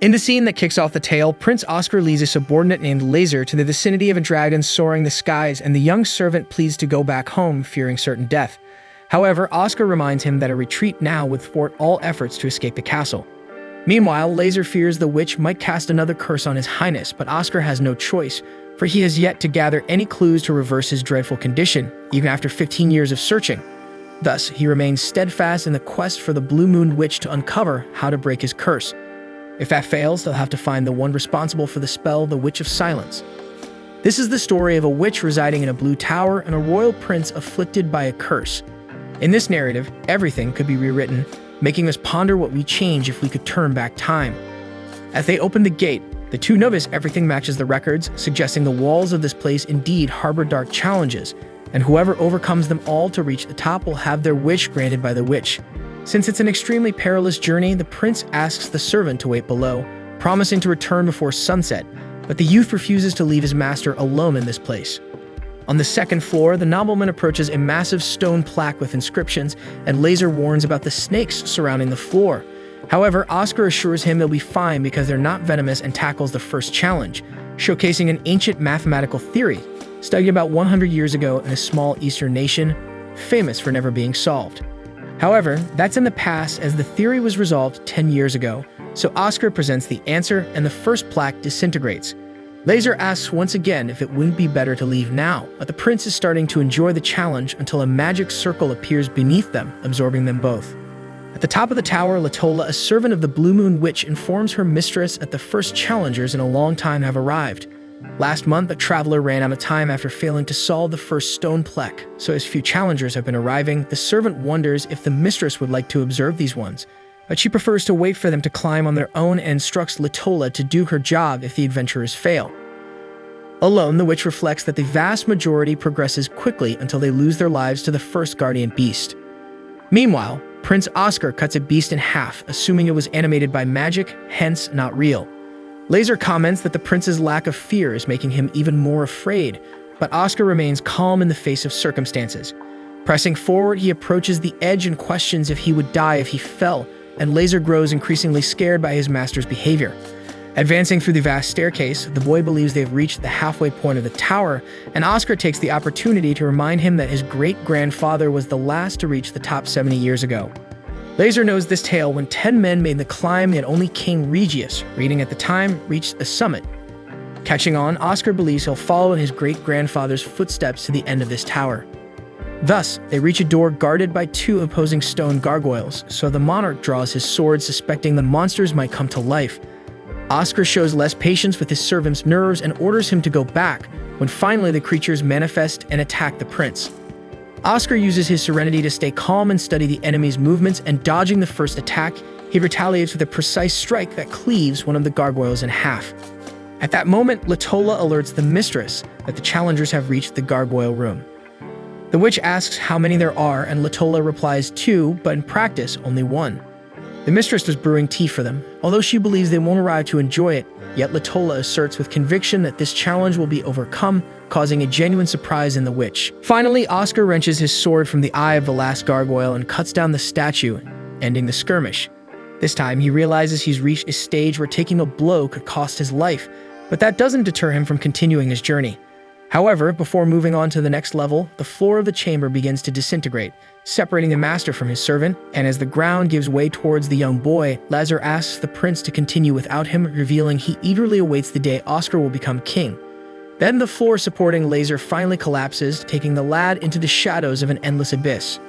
In the scene that kicks off the tale, Prince Oscar leads a subordinate named Lazar to the vicinity of a dragon soaring the skies, and the young servant pleads to go back home, fearing certain death. However, Oscar reminds him that a retreat now would thwart all efforts to escape the castle. Meanwhile, Lazar fears the witch might cast another curse on his highness, but Oscar has no choice, for he has yet to gather any clues to reverse his dreadful condition, even after 15 years of searching. Thus, he remains steadfast in the quest for the Blue Moon Witch to uncover how to break his curse. If that fails, they'll have to find the one responsible for the spell, the Witch of Silence. This is the story of a witch residing in a blue tower and a royal prince afflicted by a curse. In this narrative, everything could be rewritten, making us ponder what we'd change if we could turn back time. As they open the gate, the two notice everything matches the records, suggesting the walls of this place indeed harbor dark challenges, and whoever overcomes them all to reach the top will have their wish granted by the witch. Since it's an extremely perilous journey, the prince asks the servant to wait below, promising to return before sunset, but the youth refuses to leave his master alone in this place. On the second floor, the nobleman approaches a massive stone plaque with inscriptions, and Lazar warns about the snakes surrounding the floor. However, Oscar assures him they'll be fine because they're not venomous and tackles the first challenge, showcasing an ancient mathematical theory studied about 100 years ago in a small eastern nation, famous for never being solved. However, that's in the past as the theory was resolved 10 years ago, so Oscar presents the answer and the first plaque disintegrates. Lazar asks once again if it wouldn't be better to leave now, but the prince is starting to enjoy the challenge until a magic circle appears beneath them, absorbing them both. At the top of the tower, Latola, a servant of the Blue Moon Witch, informs her mistress that the first challengers in a long time have arrived. Last month, a traveler ran out of time after failing to solve the first stone plaque, so as few challengers have been arriving, the servant wonders if the mistress would like to observe these ones, but she prefers to wait for them to climb on their own and instructs Latola to do her job if the adventurers fail. Alone, the witch reflects that the vast majority progresses quickly until they lose their lives to the first guardian beast. Meanwhile, Prince Oscar cuts a beast in half, assuming it was animated by magic, hence not real. Lazar comments that the prince's lack of fear is making him even more afraid, but Oscar remains calm in the face of circumstances. Pressing forward, he approaches the edge and questions if he would die if he fell, and Lazar grows increasingly scared by his master's behavior. Advancing through the vast staircase, the boy believes they have reached the halfway point of the tower, and Oscar takes the opportunity to remind him that his great-grandfather was the last to reach the top 70 years ago. Lazar knows this tale when 10 men made the climb, yet only King Regius, reigning at the time, reached the summit. Catching on, Oscar believes he'll follow in his great-grandfather's footsteps to the end of this tower. Thus, they reach a door guarded by 2 opposing stone gargoyles, so the monarch draws his sword, suspecting the monsters might come to life. Oscar shows less patience with his servant's nerves and orders him to go back, when finally the creatures manifest and attack the prince. Oscar uses his serenity to stay calm and study the enemy's movements, and dodging the first attack, he retaliates with a precise strike that cleaves one of the gargoyles in half. At that moment, Latola alerts the mistress that the challengers have reached the gargoyle room. The witch asks how many there are, and Latola replies 2, but in practice, only 1. The mistress was brewing tea for them. Although she believes they won't arrive to enjoy it, yet Latola asserts with conviction that this challenge will be overcome, causing a genuine surprise in the witch. Finally, Oscar wrenches his sword from the eye of the last gargoyle and cuts down the statue, ending the skirmish. This time, he realizes he's reached a stage where taking a blow could cost his life, but that doesn't deter him from continuing his journey. However, before moving on to the next level, the floor of the chamber begins to disintegrate, separating the master from his servant, and as the ground gives way towards the young boy, Lazar asks the prince to continue without him, revealing he eagerly awaits the day Oscar will become king. Then the floor supporting Lazar finally collapses, taking the lad into the shadows of an endless abyss.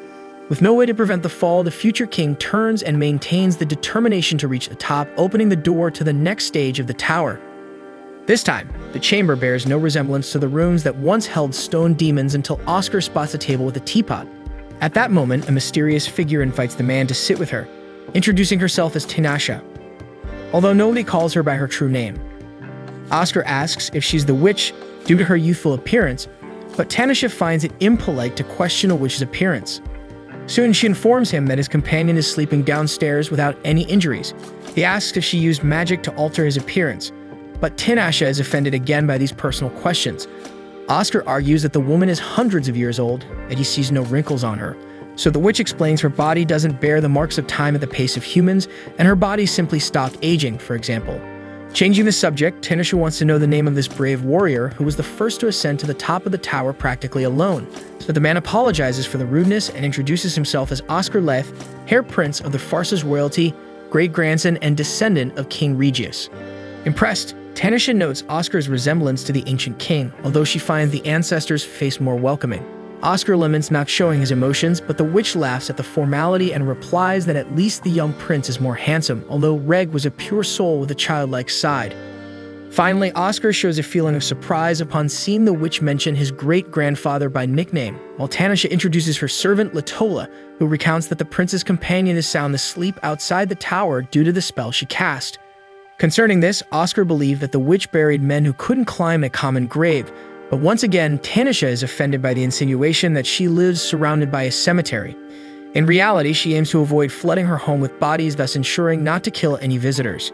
With no way to prevent the fall, the future king turns and maintains the determination to reach the top, opening the door to the next stage of the tower. This time, the chamber bears no resemblance to the rooms that once held stone demons until Oscar spots a table with a teapot. At that moment, a mysterious figure invites the man to sit with her, introducing herself as Tinasha, although nobody calls her by her true name. Oscar asks if she's the witch due to her youthful appearance, but Tinasha finds it impolite to question a witch's appearance. Soon, she informs him that his companion is sleeping downstairs without any injuries. He asks if she used magic to alter his appearance, but Tinasha is offended again by these personal questions. Oscar argues that the woman is hundreds of years old, and he sees no wrinkles on her, So the witch explains her body doesn't bear the marks of time at the pace of humans, and her body simply stopped aging, for example. Changing the subject, Tanisha wants to know the name of this brave warrior who was the first to ascend to the top of the tower practically alone. So the man apologizes for the rudeness and introduces himself as Oscar Leth, heir prince of the Farsa's royalty, great-grandson and descendant of King Regius. Impressed, Tanisha notes Oscar's resemblance to the ancient king, although she finds the ancestor's face more welcoming. Oscar laments not showing his emotions, but the witch laughs at the formality and replies that at least the young prince is more handsome, although Reg was a pure soul with a childlike side. Finally, Oscar shows a feeling of surprise upon seeing the witch mention his great-grandfather by nickname, while Tanisha introduces her servant Latola, who recounts that the prince's companion is sound asleep outside the tower due to the spell she cast. Concerning this, Oscar believed that the witch buried men who couldn't climb a common grave, but once again, Tanisha is offended by the insinuation that she lives surrounded by a cemetery. In reality, she aims to avoid flooding her home with bodies, thus ensuring not to kill any visitors.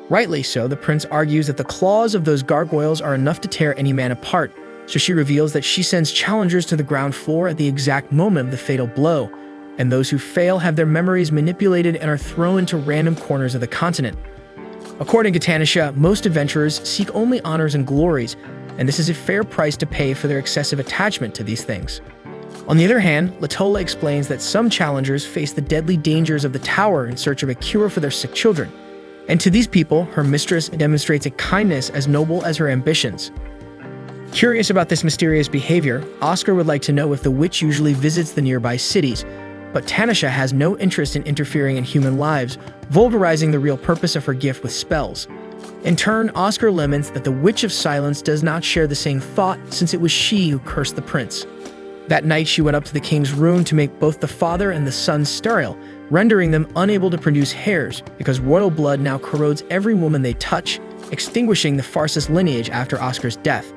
Rightly so, the prince argues that the claws of those gargoyles are enough to tear any man apart, so she reveals that she sends challengers to the ground floor at the exact moment of the fatal blow, and those who fail have their memories manipulated and are thrown into random corners of the continent. According to Tanisha, most adventurers seek only honors and glories, and this is a fair price to pay for their excessive attachment to these things. On the other hand, Latola explains that some challengers face the deadly dangers of the tower in search of a cure for their sick children. And to these people, her mistress demonstrates a kindness as noble as her ambitions. Curious about this mysterious behavior, Oscar would like to know if the witch usually visits the nearby cities, but Tanisha has no interest in interfering in human lives, vulgarizing the real purpose of her gift with spells. In turn, Oscar laments that the Witch of Silence does not share the same thought, since it was she who cursed the prince. That night, she went up to the king's room to make both the father and the son sterile, rendering them unable to produce heirs, because royal blood now corrodes every woman they touch, extinguishing the Farsa's lineage after Oscar's death.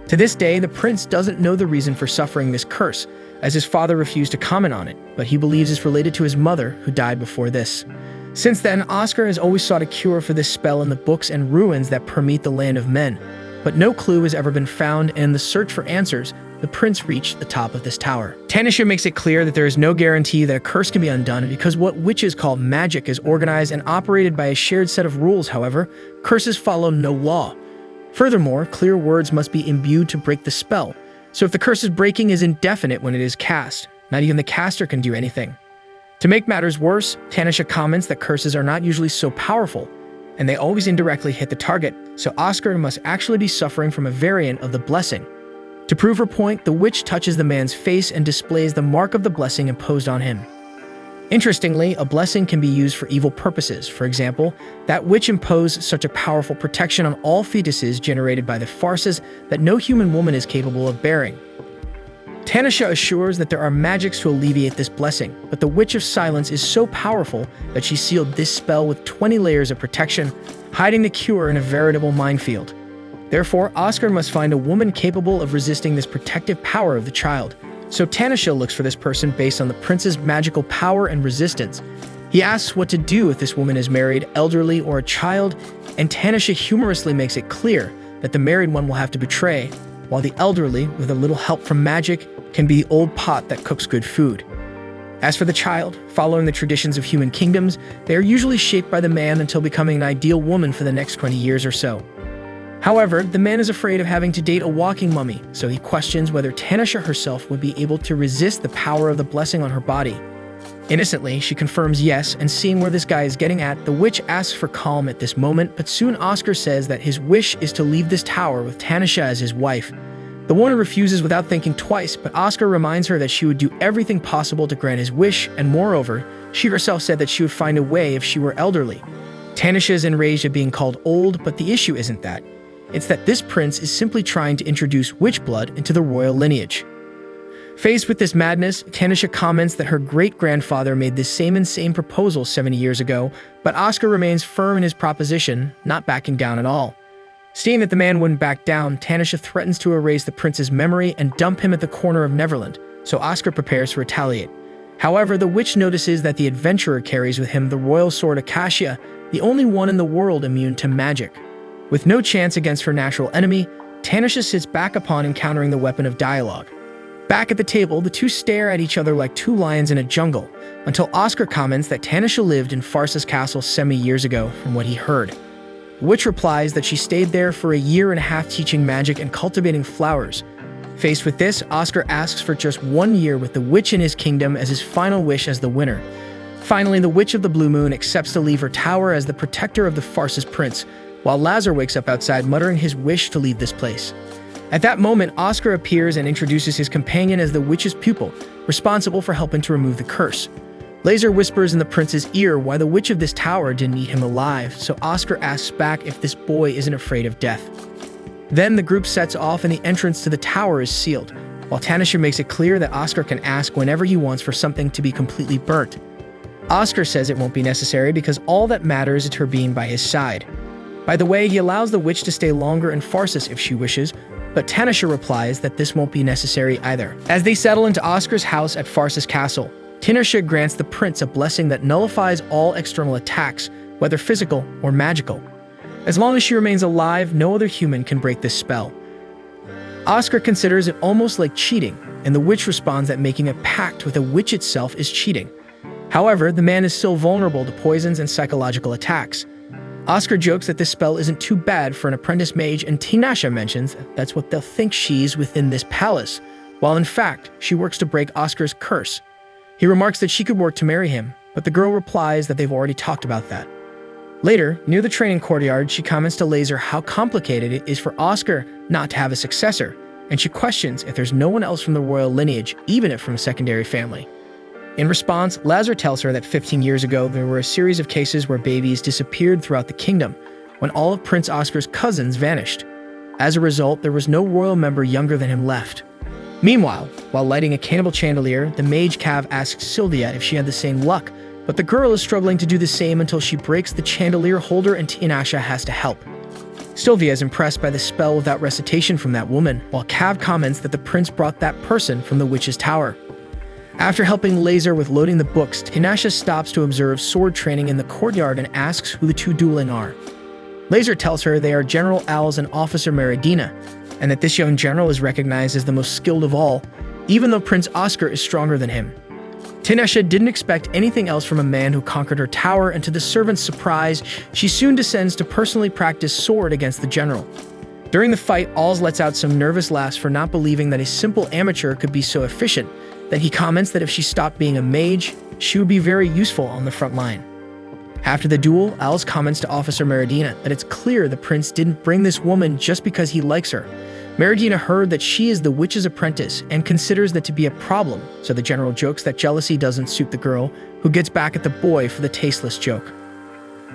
To this day, the prince doesn't know the reason for suffering this curse, as his father refused to comment on it, but he believes it's related to his mother, who died before this. Since then, Oscar has always sought a cure for this spell in the books and ruins that permeate the land of men, but no clue has ever been found, and in the search for answers, the prince reached the top of this tower. Tanisha makes it clear that there is no guarantee that a curse can be undone, because what witches call magic is organized and operated by a shared set of rules. However, curses follow no law. Furthermore, clear words must be imbued to break the spell, so if the curse's breaking is indefinite when it is cast, not even the caster can do anything. To make matters worse, Tanisha comments that curses are not usually so powerful, and they always indirectly hit the target, so Oscar must actually be suffering from a variant of the blessing. To prove her point, the witch touches the man's face and displays the mark of the blessing imposed on him. Interestingly, a blessing can be used for evil purposes. For example, that witch imposed such a powerful protection on all fetuses generated by the Farsas that no human woman is capable of bearing. Tanisha assures that there are magics to alleviate this blessing, but the Witch of Silence is so powerful that she sealed this spell with 20 layers of protection, hiding the cure in a veritable minefield. Therefore, Oscar must find a woman capable of resisting this protective power of the child. So Tanisha looks for this person based on the prince's magical power and resistance. He asks what to do if this woman is married, elderly, or a child, and Tanisha humorously makes it clear that the married one will have to betray, while the elderly, with a little help from magic, can be the old pot that cooks good food. As for the child, following the traditions of human kingdoms, they are usually shaped by the man until becoming an ideal woman for the next 20 years or so. However, the man is afraid of having to date a walking mummy, so he questions whether Tanisha herself would be able to resist the power of the blessing on her body. Innocently, she confirms yes, and seeing where this guy is getting at, the witch asks for calm at this moment, but soon Oscar says that his wish is to leave this tower with Tanisha as his wife. The woman refuses without thinking twice, but Oscar reminds her that she would do everything possible to grant his wish, and moreover, she herself said that she would find a way if she were elderly. Tanisha is enraged at being called old, but the issue isn't that. It's that this prince is simply trying to introduce witch blood into the royal lineage. Faced with this madness, Tanisha comments that her great-grandfather made this same insane proposal 70 years ago, but Oscar remains firm in his proposition, not backing down at all. Seeing that the man wouldn't back down, Tanisha threatens to erase the prince's memory and dump him at the corner of Neverland, so Oscar prepares to retaliate. However, the witch notices that the adventurer carries with him the royal sword Acacia, the only one in the world immune to magic. With no chance against her natural enemy, Tanisha sits back upon encountering the weapon of dialogue. Back at the table, the two stare at each other like two lions in a jungle, until Oscar comments that Tanisha lived in Farsa's castle 70 years ago, from what he heard. The witch replies that she stayed there for a year and a half teaching magic and cultivating flowers. Faced with this, Oscar asks for just 1 year with the witch in his kingdom as his final wish as the winner. Finally, the Witch of the Blue Moon accepts to leave her tower as the protector of the Farsa's prince, while Lazar wakes up outside muttering his wish to leave this place. At that moment, Oscar appears and introduces his companion as the witch's pupil, responsible for helping to remove the curse. Lazar whispers in the prince's ear why the witch of this tower didn't eat him alive, so Oscar asks back if this boy isn't afraid of death. Then the group sets off and the entrance to the tower is sealed, while Tanisha makes it clear that Oscar can ask whenever he wants for something to be completely burnt. Oscar says it won't be necessary because all that matters is her being by his side. By the way, he allows the witch to stay longer in Farsis if she wishes, but Tanisha replies that this won't be necessary either. As they settle into Oscar's house at Farsis Castle, Tanisha grants the prince a blessing that nullifies all external attacks, whether physical or magical. As long as she remains alive, no other human can break this spell. Oscar considers it almost like cheating, and the witch responds that making a pact with a witch itself is cheating. However, the man is still vulnerable to poisons and psychological attacks. Oscar jokes that this spell isn't too bad for an apprentice mage, and Tanisha mentions that's what they'll think she's within this palace, while in fact, she works to break Oscar's curse. He remarks that she could work to marry him, but the girl replies that they've already talked about that. Later, near the training courtyard, she comments to Lazar how complicated it is for Oscar not to have a successor, and she questions if there's no one else from the royal lineage, even if from a secondary family. In response, Lazar tells her that 15 years ago, there were a series of cases where babies disappeared throughout the kingdom, when all of Prince Oscar's cousins vanished. As a result, there was no royal member younger than him left. Meanwhile, while lighting a candle chandelier, the mage Cav asks Sylvia if she had the same luck, but the girl is struggling to do the same until she breaks the chandelier holder and Tanisha has to help. Sylvia is impressed by the spell without recitation from that woman, while Cav comments that the prince brought that person from the witch's tower. After helping Lazar with loading the books, Tanisha stops to observe sword training in the courtyard and asks who the two dueling are. Lazar tells her they are General Owls and Officer Meridina, and that this young general is recognized as the most skilled of all, even though Prince Oscar is stronger than him. Tanisha didn't expect anything else from a man who conquered her tower, and to the servant's surprise, she soon descends to personally practice sword against the general. During the fight, Alls lets out some nervous laughs for not believing that a simple amateur could be so efficient. Then he comments that if she stopped being a mage, she would be very useful on the front line. After the duel, Alls comments to Officer Meridina that it's clear the prince didn't bring this woman just because he likes her. Meridina heard that she is the witch's apprentice and considers that to be a problem, so the general jokes that jealousy doesn't suit the girl, who gets back at the boy for the tasteless joke.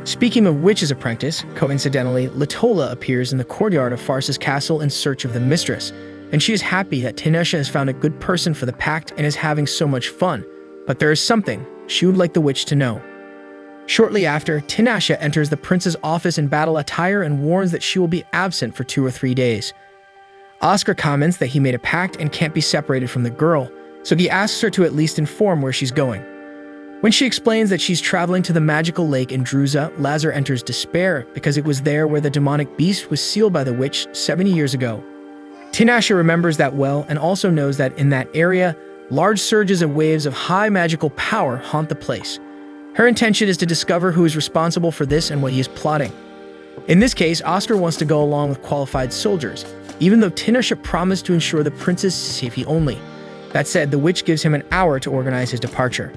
Speaking of witch's apprentice, coincidentally, Latola appears in the courtyard of Farsa's castle in search of the mistress, and she is happy that Tanisha has found a good person for the pact and is having so much fun, but there is something she would like the witch to know. Shortly after, Tanisha enters the prince's office in battle attire and warns that she will be absent for 2 or 3 days. Oscar comments that he made a pact and can't be separated from the girl, so he asks her to at least inform where she's going. When she explains that she's traveling to the magical lake in Druza, Lazar enters despair because it was there where the demonic beast was sealed by the witch 70 years ago. Tanisha remembers that well and also knows that in that area, large surges and waves of high magical power haunt the place. Her intention is to discover who is responsible for this and what he is plotting. In this case, Oscar wants to go along with qualified soldiers, even though Tanisha promised to ensure the prince's safety only. That said, the witch gives him an hour to organize his departure.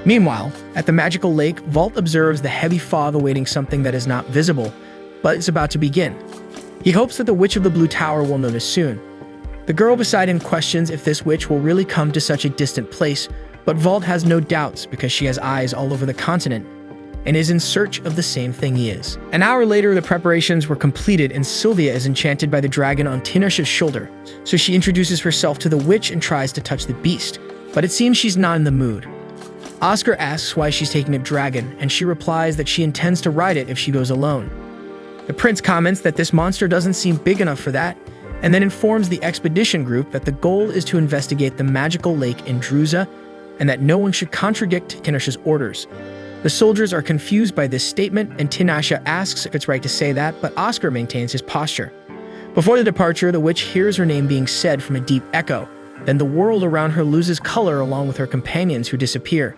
Meanwhile, at the magical lake, Vault observes the heavy fog awaiting something that is not visible, but is about to begin. He hopes that the Witch of the Blue Tower will notice soon. The girl beside him questions if this witch will really come to such a distant place, but Vault has no doubts because she has eyes all over the continent and is in search of the same thing he is. An hour later, the preparations were completed and Sylvia is enchanted by the dragon on Tanisha's shoulder, so she introduces herself to the witch and tries to touch the beast, but it seems she's not in the mood. Oscar asks why she's taking a dragon, and she replies that she intends to ride it if she goes alone. The prince comments that this monster doesn't seem big enough for that, and then informs the expedition group that the goal is to investigate the magical lake in Druza, and that no one should contradict Tanisha's orders. The soldiers are confused by this statement, and Tanisha asks if it's right to say that, but Oscar maintains his posture. Before the departure, the witch hears her name being said from a deep echo, Then the world around her loses color along with her companions who disappear.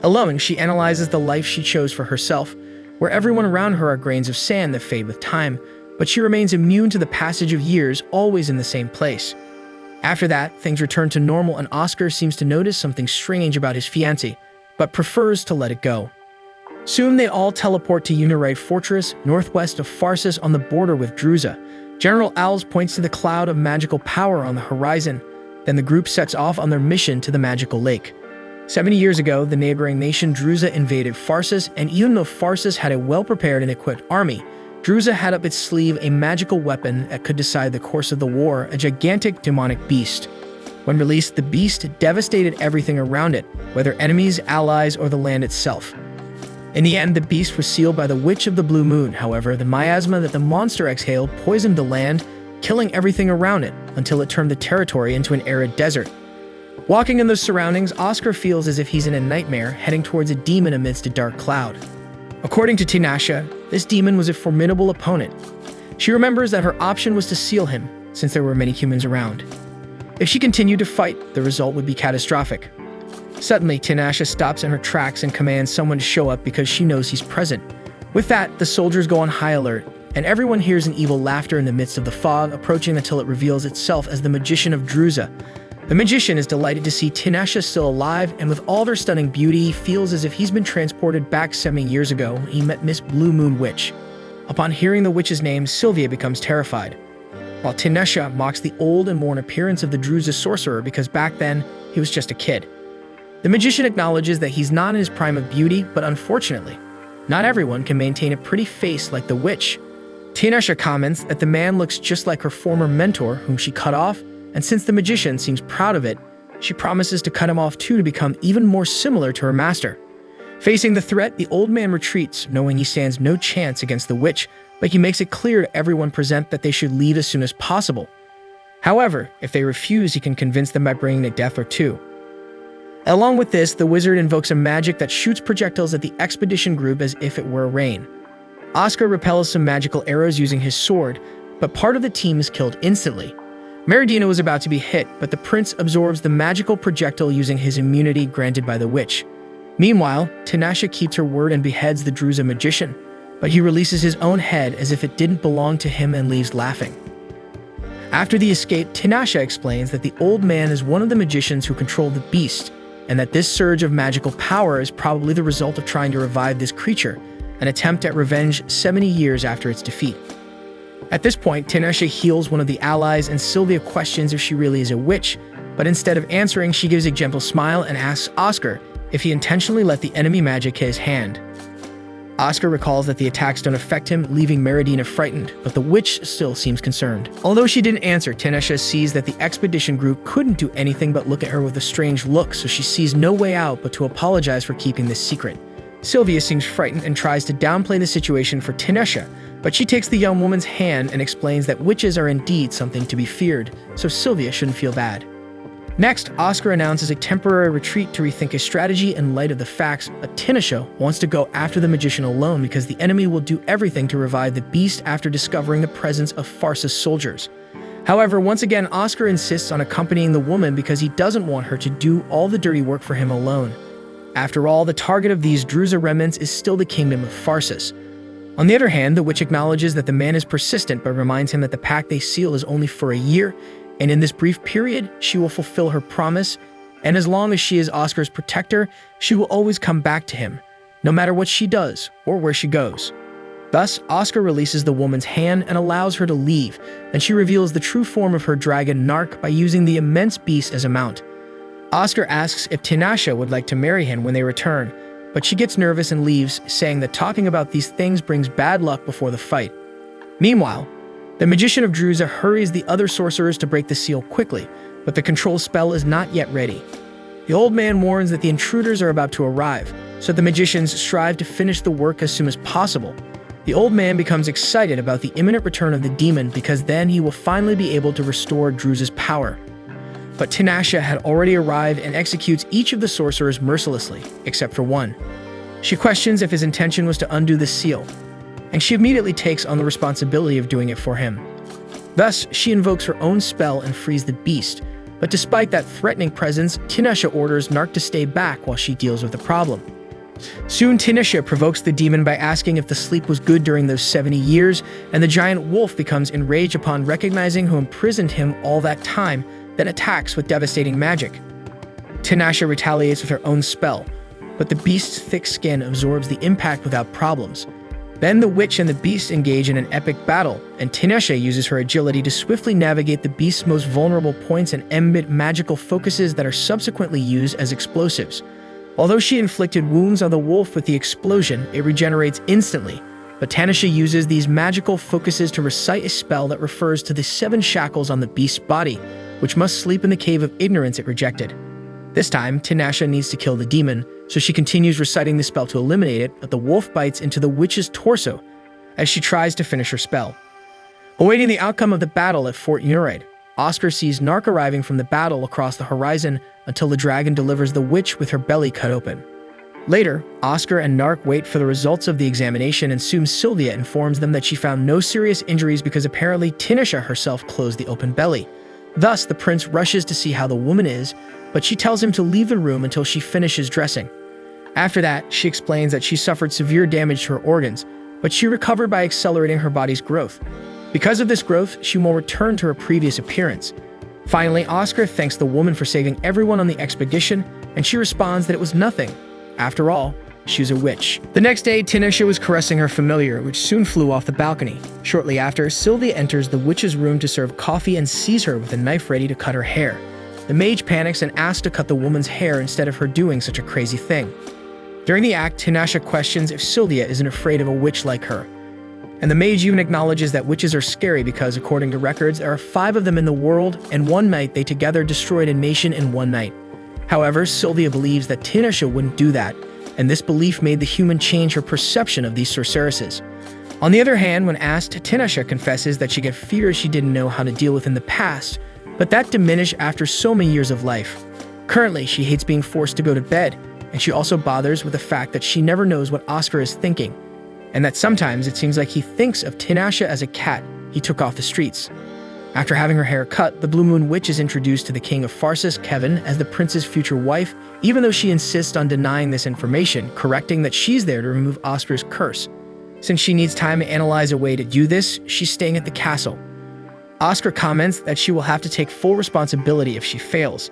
Alone, she analyzes the life she chose for herself, where everyone around her are grains of sand that fade with time, but she remains immune to the passage of years, always in the same place. After that, things return to normal and Oscar seems to notice something strange about his fiancée, but prefers to let it go. Soon they all teleport to Unirite Fortress, northwest of Pharsis on the border with Druza. General Owls points to the cloud of magical power on the horizon. Then the group sets off on their mission to the magical lake. 70 years ago, the neighboring nation Druza invaded Pharsis, and even though Pharsis had a well-prepared and equipped army, Druza had up its sleeve a magical weapon that could decide the course of the war, a gigantic demonic beast. When released, the beast devastated everything around it, whether enemies, allies, or the land itself. In the end, the beast was sealed by the Witch of the Blue Moon. However, the miasma that the monster exhaled poisoned the land, killing everything around it, until it turned the territory into an arid desert. Walking in those surroundings, Oscar feels as if he's in a nightmare, heading towards a demon amidst a dark cloud. According to Tinashe, this demon was a formidable opponent. She remembers that her option was to seal him, since there were many humans around. If she continued to fight, the result would be catastrophic. Suddenly, Tinashe stops in her tracks and commands someone to show up because she knows he's present. With that, the soldiers go on high alert, and everyone hears an evil laughter in the midst of the fog, approaching until it reveals itself as the magician of Druza. The magician is delighted to see Tinashe still alive, and with all her stunning beauty, he feels as if he's been transported back 70 years ago when he met Miss Blue Moon Witch. Upon hearing the witch's name, Sylvia becomes terrified, while Tinashe mocks the old and worn appearance of the Druza sorcerer because back then, he was just a kid. The magician acknowledges that he's not in his prime of beauty, but unfortunately, not everyone can maintain a pretty face like the witch. Tinashe comments that the man looks just like her former mentor, whom she cut off, and since the magician seems proud of it, she promises to cut him off too to become even more similar to her master. Facing the threat, the old man retreats, knowing he stands no chance against the witch, but he makes it clear to everyone present that they should leave as soon as possible. However, if they refuse, he can convince them by bringing a death or two. Along with this, the wizard invokes a magic that shoots projectiles at the expedition group as if it were rain. Oscar repels some magical arrows using his sword, but part of the team is killed instantly. Meridina was about to be hit, but the prince absorbs the magical projectile using his immunity granted by the witch. Meanwhile, Tinashe keeps her word and beheads the Druza magician, but he releases his own head as if it didn't belong to him and leaves laughing. After the escape, Tinashe explains that the old man is one of the magicians who controlled the beast, and that this surge of magical power is probably the result of trying to revive this creature, an attempt at revenge 70 years after its defeat. At this point, Tinashe heals one of the allies and Sylvia questions if she really is a witch, but instead of answering, she gives a gentle smile and asks Oscar if he intentionally let the enemy magic hit his hand. Oscar recalls that the attacks don't affect him, leaving Meridina frightened, but the witch still seems concerned. Although she didn't answer, Tinashe sees that the expedition group couldn't do anything but look at her with a strange look, so she sees no way out but to apologize for keeping this secret. Sylvia seems frightened and tries to downplay the situation for Tinashe, but she takes the young woman's hand and explains that witches are indeed something to be feared, so Sylvia shouldn't feel bad. Next, Oscar announces a temporary retreat to rethink his strategy in light of the facts that Tinashe wants to go after the magician alone because the enemy will do everything to revive the beast after discovering the presence of Pharsis soldiers. However, once again, Oscar insists on accompanying the woman because he doesn't want her to do all the dirty work for him alone. After all, the target of these Druza remnants is still the kingdom of Pharsis. On the other hand, the witch acknowledges that the man is persistent but reminds him that the pact they seal is only for a year, and in this brief period, she will fulfill her promise, and as long as she is Oscar's protector, she will always come back to him, no matter what she does or where she goes. Thus, Oscar releases the woman's hand and allows her to leave, and she reveals the true form of her dragon Nark by using the immense beast as a mount. Oscar asks if Tinashe would like to marry him when they return, but she gets nervous and leaves, saying that talking about these things brings bad luck before the fight. Meanwhile, the magician of Druza hurries the other sorcerers to break the seal quickly, but the control spell is not yet ready. The old man warns that the intruders are about to arrive, so the magicians strive to finish the work as soon as possible. The old man becomes excited about the imminent return of the demon because then he will finally be able to restore Druza's power. But Tinashe had already arrived and executes each of the sorcerers mercilessly, except for one. She questions if his intention was to undo the seal, and she immediately takes on the responsibility of doing it for him. Thus, she invokes her own spell and frees the beast, But despite that threatening presence, Tinashe orders Nark to stay back while she deals with the problem. Soon, Tinashe provokes the demon by asking if the sleep was good during those 70 years, and the giant wolf becomes enraged upon recognizing who imprisoned him all that time, then attacks with devastating magic. Tinashe retaliates with her own spell, but the beast's thick skin absorbs the impact without problems. Then the witch and the beast engage in an epic battle, and Tinashe uses her agility to swiftly navigate the beast's most vulnerable points and emit magical focuses that are subsequently used as explosives. Although she inflicted wounds on the wolf with the explosion, it regenerates instantly, but Tinashe uses these magical focuses to recite a spell that refers to the 7 shackles on the beast's body, which must sleep in the cave of ignorance it rejected. This time, Tinashe needs to kill the demon, so she continues reciting the spell to eliminate it, but the wolf bites into the witch's torso as she tries to finish her spell. Awaiting the outcome of the battle at Fort Unarid, Oscar sees Nark arriving from the battle across the horizon until the dragon delivers the witch with her belly cut open. Later, Oscar and Nark wait for the results of the examination, and soon Sylvia informs them that she found no serious injuries because apparently Tinashe herself closed the open belly. Thus, the prince rushes to see how the woman is, but she tells him to leave the room until she finishes dressing. After that, she explains that she suffered severe damage to her organs, but she recovered by accelerating her body's growth. Because of this growth, she will return to her previous appearance. Finally, Oscar thanks the woman for saving everyone on the expedition, and she responds that it was nothing. After all, she was a witch. The next day, Tinashe was caressing her familiar, which soon flew off the balcony. Shortly after, Sylvia enters the witch's room to serve coffee and sees her with a knife ready to cut her hair. The mage panics and asks to cut the woman's hair instead of her doing such a crazy thing. During the act, Tinashe questions if Sylvia isn't afraid of a witch like her. And the mage even acknowledges that witches are scary because, according to records, there are 5 of them in the world, and one night they together destroyed a nation in one night. However, Sylvia believes that Tinashe wouldn't do that, and this belief made the human change her perception of these sorceresses. On the other hand, when asked, Tinashe confesses that she got fears she didn't know how to deal with in the past, but that diminished after so many years of life. Currently, she hates being forced to go to bed, and she also bothers with the fact that she never knows what Oscar is thinking, and that sometimes it seems like he thinks of Tinashe as a cat he took off the streets. After having her hair cut, the Blue Moon Witch is introduced to the King of Pharsis, Kevin, as the prince's future wife, even though she insists on denying this information, correcting that she's there to remove Oscar's curse. Since she needs time to analyze a way to do this, she's staying at the castle. Oscar comments that she will have to take full responsibility if she fails,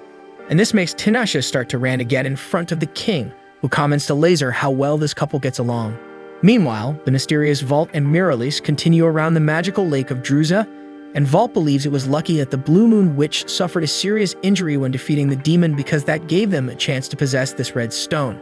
and this makes Tinashe start to rant again in front of the king, who comments to Lazar how well this couple gets along. Meanwhile, the mysterious Vault and Marries continue around the magical lake of Druza, and Vault believes it was lucky that the Blue Moon Witch suffered a serious injury when defeating the demon because that gave them a chance to possess this red stone.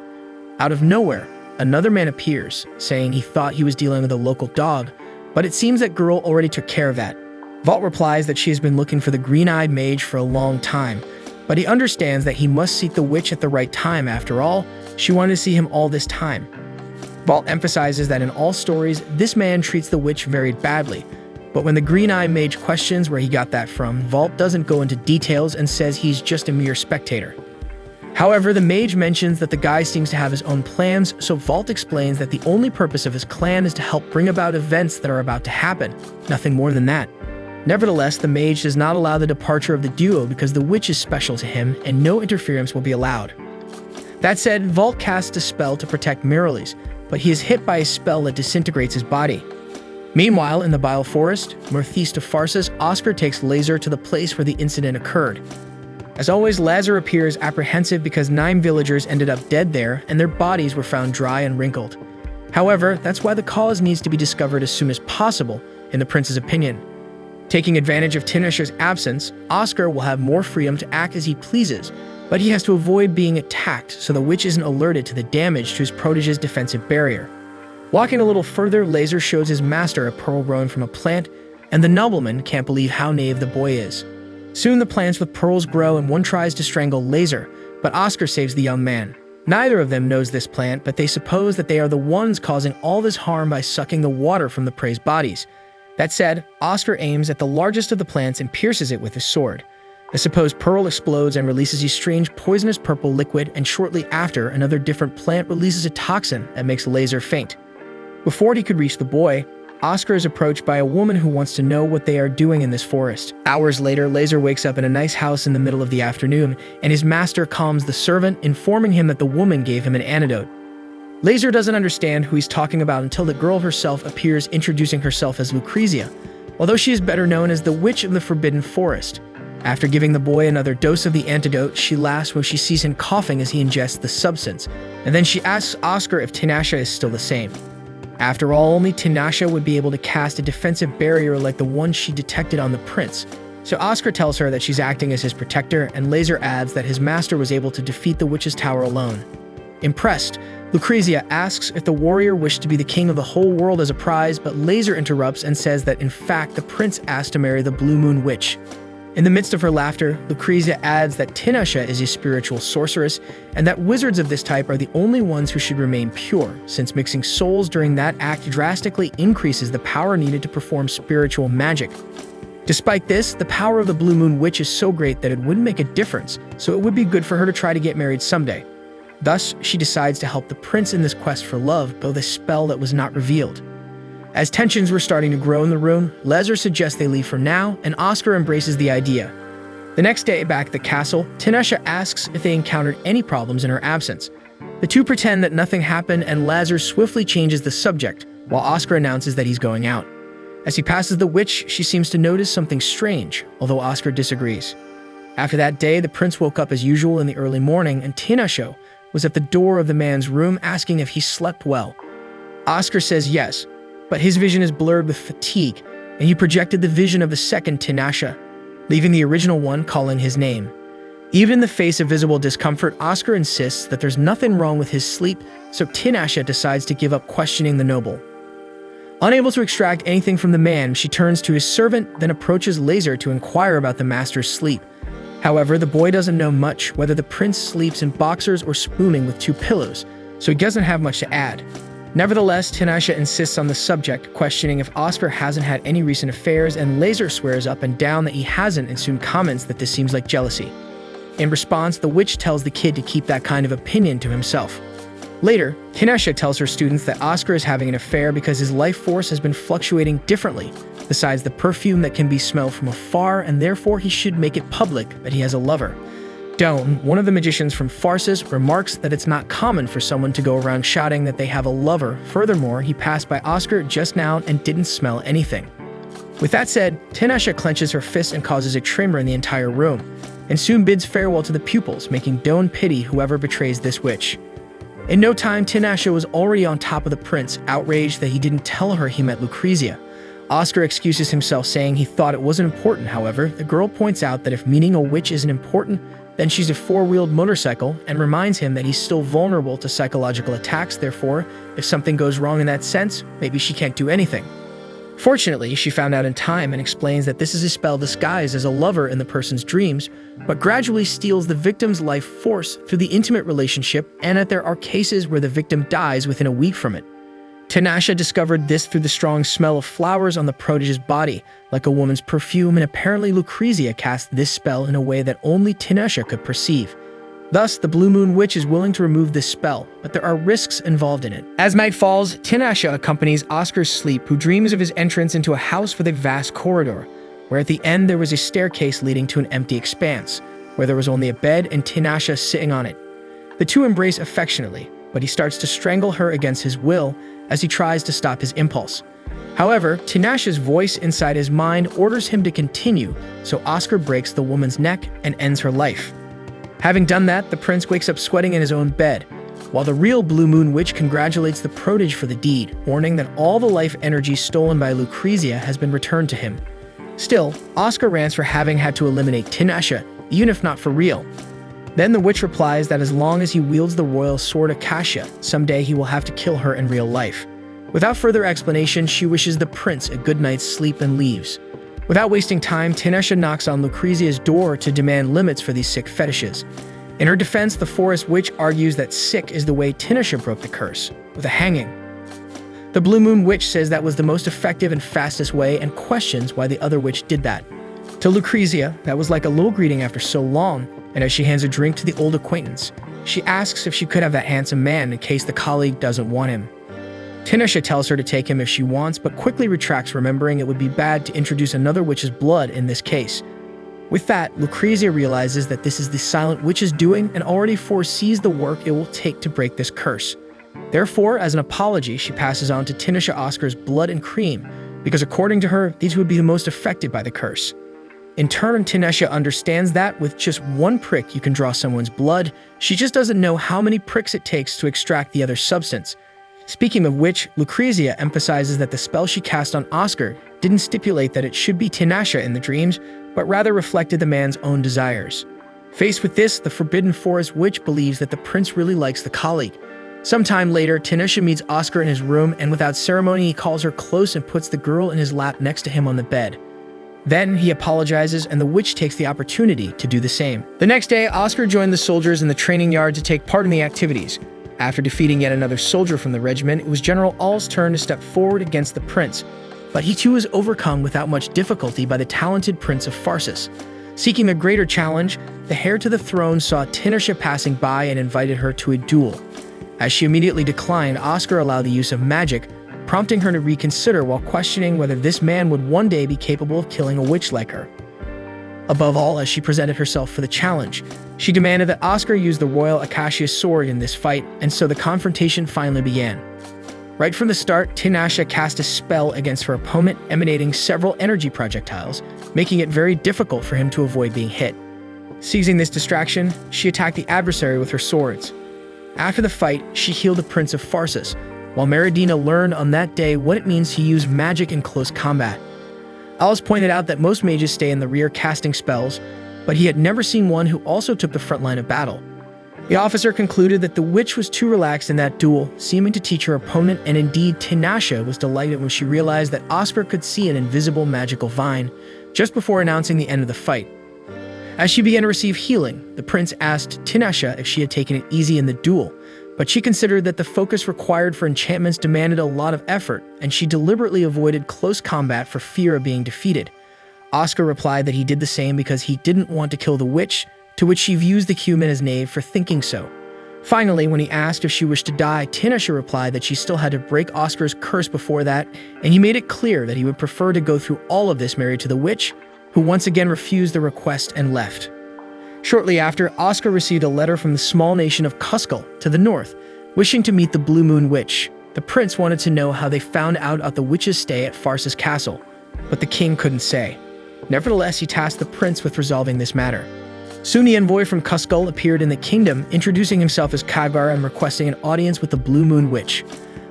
Out of nowhere, another man appears, saying he thought he was dealing with a local dog, but it seems that girl already took care of that. Vault replies that she has been looking for the green-eyed mage for a long time, but he understands that he must seek the witch at the right time. After all, she wanted to see him all this time. Vault emphasizes that in all stories, this man treats the witch very badly, but when the green-eyed mage questions where he got that from, Vault doesn't go into details and says he's just a mere spectator. However, the mage mentions that the guy seems to have his own plans, so Vault explains that the only purpose of his clan is to help bring about events that are about to happen, nothing more than that. Nevertheless, the mage does not allow the departure of the duo because the witch is special to him and no interference will be allowed. That said, Vault casts a spell to protect Marries, but he is hit by a spell that disintegrates his body. Meanwhile, in the Bile Forest, northeast of Pharsis, Oscar takes Lazar to the place where the incident occurred. As always, Lazar appears apprehensive because 9 villagers ended up dead there and their bodies were found dry and wrinkled. However, that's why the cause needs to be discovered as soon as possible, in the prince's opinion. Taking advantage of Tinashe's absence, Oscar will have more freedom to act as he pleases, but he has to avoid being attacked so the witch isn't alerted to the damage to his protege's defensive barrier. Walking a little further, Lazar shows his master a pearl grown from a plant, and the nobleman can't believe how naive the boy is. Soon the plants with pearls grow and one tries to strangle Lazar, but Oscar saves the young man. Neither of them knows this plant, but they suppose that they are the ones causing all this harm by sucking the water from the prey's bodies. That said, Oscar aims at the largest of the plants and pierces it with his sword. The supposed pearl explodes and releases a strange poisonous purple liquid, and shortly after, another different plant releases a toxin that makes Lazar faint. Before he could reach the boy, Oscar is approached by a woman who wants to know what they are doing in this forest. Hours later, Lazar wakes up in a nice house in the middle of the afternoon, and his master calms the servant, informing him that the woman gave him an antidote. Lazar doesn't understand who he's talking about until the girl herself appears, introducing herself as Lucrezia, although she is better known as the Witch of the Forbidden Forest. After giving the boy another dose of the antidote, she laughs when she sees him coughing as he ingests the substance, and then she asks Oscar if Tinashe is still the same. After all, only Tinashe would be able to cast a defensive barrier like the one she detected on the prince. So Oscar tells her that she's acting as his protector, and Lazar adds that his master was able to defeat the witch's tower alone. Impressed, Lucrezia asks if the warrior wished to be the king of the whole world as a prize, but Lazar interrupts and says that in fact the prince asked to marry the Blue Moon Witch. In the midst of her laughter, Lucrezia adds that Tinashe is a spiritual sorceress, and that wizards of this type are the only ones who should remain pure, since mixing souls during that act drastically increases the power needed to perform spiritual magic. Despite this, the power of the Blue Moon Witch is so great that it wouldn't make a difference, so it would be good for her to try to get married someday. Thus, she decides to help the prince in this quest for love, though the spell that was not revealed. As tensions were starting to grow in the room, Lazar suggests they leave for now, and Oscar embraces the idea. The next day, back at the castle, Tinashe asks if they encountered any problems in her absence. The two pretend that nothing happened, and Lazar swiftly changes the subject, while Oscar announces that he's going out. As he passes the witch, she seems to notice something strange, although Oscar disagrees. After that day, the prince woke up as usual in the early morning, and Tinashe was at the door of the man's room asking if he slept well. Oscar says yes, but his vision is blurred with fatigue, and he projected the vision of the second Tinashe, leaving the original one calling his name. Even in the face of visible discomfort, Oscar insists that there's nothing wrong with his sleep, so Tinashe decides to give up questioning the noble. Unable to extract anything from the man, she turns to his servant, then approaches Lazar to inquire about the master's sleep. However, the boy doesn't know much whether the prince sleeps in boxers or spooning with two pillows, so he doesn't have much to add. Nevertheless, Tinashe insists on the subject, questioning if Oscar hasn't had any recent affairs, and Lazar swears up and down that he hasn't and soon comments that this seems like jealousy. In response, the witch tells the kid to keep that kind of opinion to himself. Later, Tinashe tells her students that Oscar is having an affair because his life force has been fluctuating differently, besides the perfume that can be smelled from afar, and therefore he should make it public that he has a lover. Doan, one of the magicians from Farsis, remarks that it's not common for someone to go around shouting that they have a lover. Furthermore, he passed by Oscar just now and didn't smell anything. With that said, Tinashe clenches her fist and causes a tremor in the entire room, and soon bids farewell to the pupils, making Doan pity whoever betrays this witch. In no time, Tinashe was already on top of the prince, outraged that he didn't tell her he met Lucrezia. Oscar excuses himself, saying he thought it wasn't important. However, the girl points out that if meeting a witch isn't important, then she's a four-wheeled motorcycle, and reminds him that he's still vulnerable to psychological attacks. Therefore, if something goes wrong in that sense, maybe she can't do anything. Fortunately, she found out in time and explains that this is a spell disguised as a lover in the person's dreams, but gradually steals the victim's life force through the intimate relationship, and that there are cases where the victim dies within a week from it. Tinashe discovered this through the strong smell of flowers on the protege's body, like a woman's perfume, and apparently Lucrezia cast this spell in a way that only Tinashe could perceive. Thus, the Blue Moon Witch is willing to remove this spell, but there are risks involved in it. As night falls, Tinashe accompanies Oscar's sleep, who dreams of his entrance into a house with a vast corridor, where at the end there was a staircase leading to an empty expanse, where there was only a bed and Tinashe sitting on it. The two embrace affectionately, but he starts to strangle her against his will as he tries to stop his impulse. However, Tinashe's voice inside his mind orders him to continue, so Oscar breaks the woman's neck and ends her life. Having done that, the prince wakes up sweating in his own bed, while the real Blue Moon Witch congratulates the protege for the deed, warning that all the life energy stolen by Lucrezia has been returned to him. Still, Oscar rants for having had to eliminate Tinashe, even if not for real. Then the witch replies that as long as he wields the royal sword Acacia, someday he will have to kill her in real life. Without further explanation, she wishes the prince a good night's sleep and leaves. Without wasting time, Tinashe knocks on Lucrezia's door to demand limits for these sick fetishes. In her defense, the forest witch argues that sick is the way Tinashe broke the curse, with a hanging. The Blue Moon Witch says that was the most effective and fastest way, and questions why the other witch did that. To Lucrezia, that was like a little greeting after so long, and as she hands a drink to the old acquaintance, she asks if she could have that handsome man in case the colleague doesn't want him. Tanisha tells her to take him if she wants, but quickly retracts, remembering it would be bad to introduce another witch's blood in this case. With that, Lucrezia realizes that this is the Silent Witch's doing and already foresees the work it will take to break this curse. Therefore, as an apology, she passes on to Tanisha Oscar's blood and cream, because according to her, these would be the most affected by the curse. In turn, Tanisha understands that with just one prick you can draw someone's blood. She just doesn't know how many pricks it takes to extract the other substance. Speaking of which, Lucrezia emphasizes that the spell she cast on Oscar didn't stipulate that it should be Tanisha in the dreams, but rather reflected the man's own desires. Faced with this, the Forbidden Forest witch believes that the prince really likes the colleague. Sometime later, Tanisha meets Oscar in his room, and without ceremony, he calls her close and puts the girl in his lap next to him on the bed. Then he apologizes, and the witch takes the opportunity to do the same. The next day, Oscar joined the soldiers in the training yard to take part in the activities. After defeating yet another soldier from the regiment, it was General All's turn to step forward against the prince, but he too was overcome without much difficulty by the talented Prince of Pharsis. Seeking a greater challenge, the heir to the throne saw Tanisha passing by and invited her to a duel. As she immediately declined, Oscar allowed the use of magic, prompting her to reconsider while questioning whether this man would one day be capable of killing a witch like her. Above all, as she presented herself for the challenge, she demanded that Oscar use the royal acacia sword in this fight, and so the confrontation finally began. Right from the start, Tanisha cast a spell against her opponent, emanating several energy projectiles, making it very difficult for him to avoid being hit. Seizing this distraction, she attacked the adversary with her swords. After the fight, she healed the Prince of Pharsis, while Meridina learned on that day what it means to use magic in close combat. Alice pointed out that most mages stay in the rear casting spells, but he had never seen one who also took the front line of battle. The officer concluded that the witch was too relaxed in that duel, seeming to teach her opponent, and indeed Tanisha was delighted when she realized that Oscar could see an invisible magical vine, just before announcing the end of the fight. As she began to receive healing, the prince asked Tanisha if she had taken it easy in the duel, but she considered that the focus required for enchantments demanded a lot of effort, and she deliberately avoided close combat for fear of being defeated. Oscar replied that he did the same because he didn't want to kill the witch, to which she views the human as knave for thinking so. Finally, when he asked if she wished to die, Tanisha replied that she still had to break Oscar's curse before that, and he made it clear that he would prefer to go through all of this married to the witch, who once again refused the request and left. Shortly after, Oscar received a letter from the small nation of Cuscal to the north, wishing to meet the Blue Moon Witch. The prince wanted to know how they found out about the witch's stay at Pharsis Castle, but the king couldn't say. Nevertheless, he tasked the prince with resolving this matter. Soon the envoy from Cuscal appeared in the kingdom, introducing himself as Kagar and requesting an audience with the Blue Moon Witch.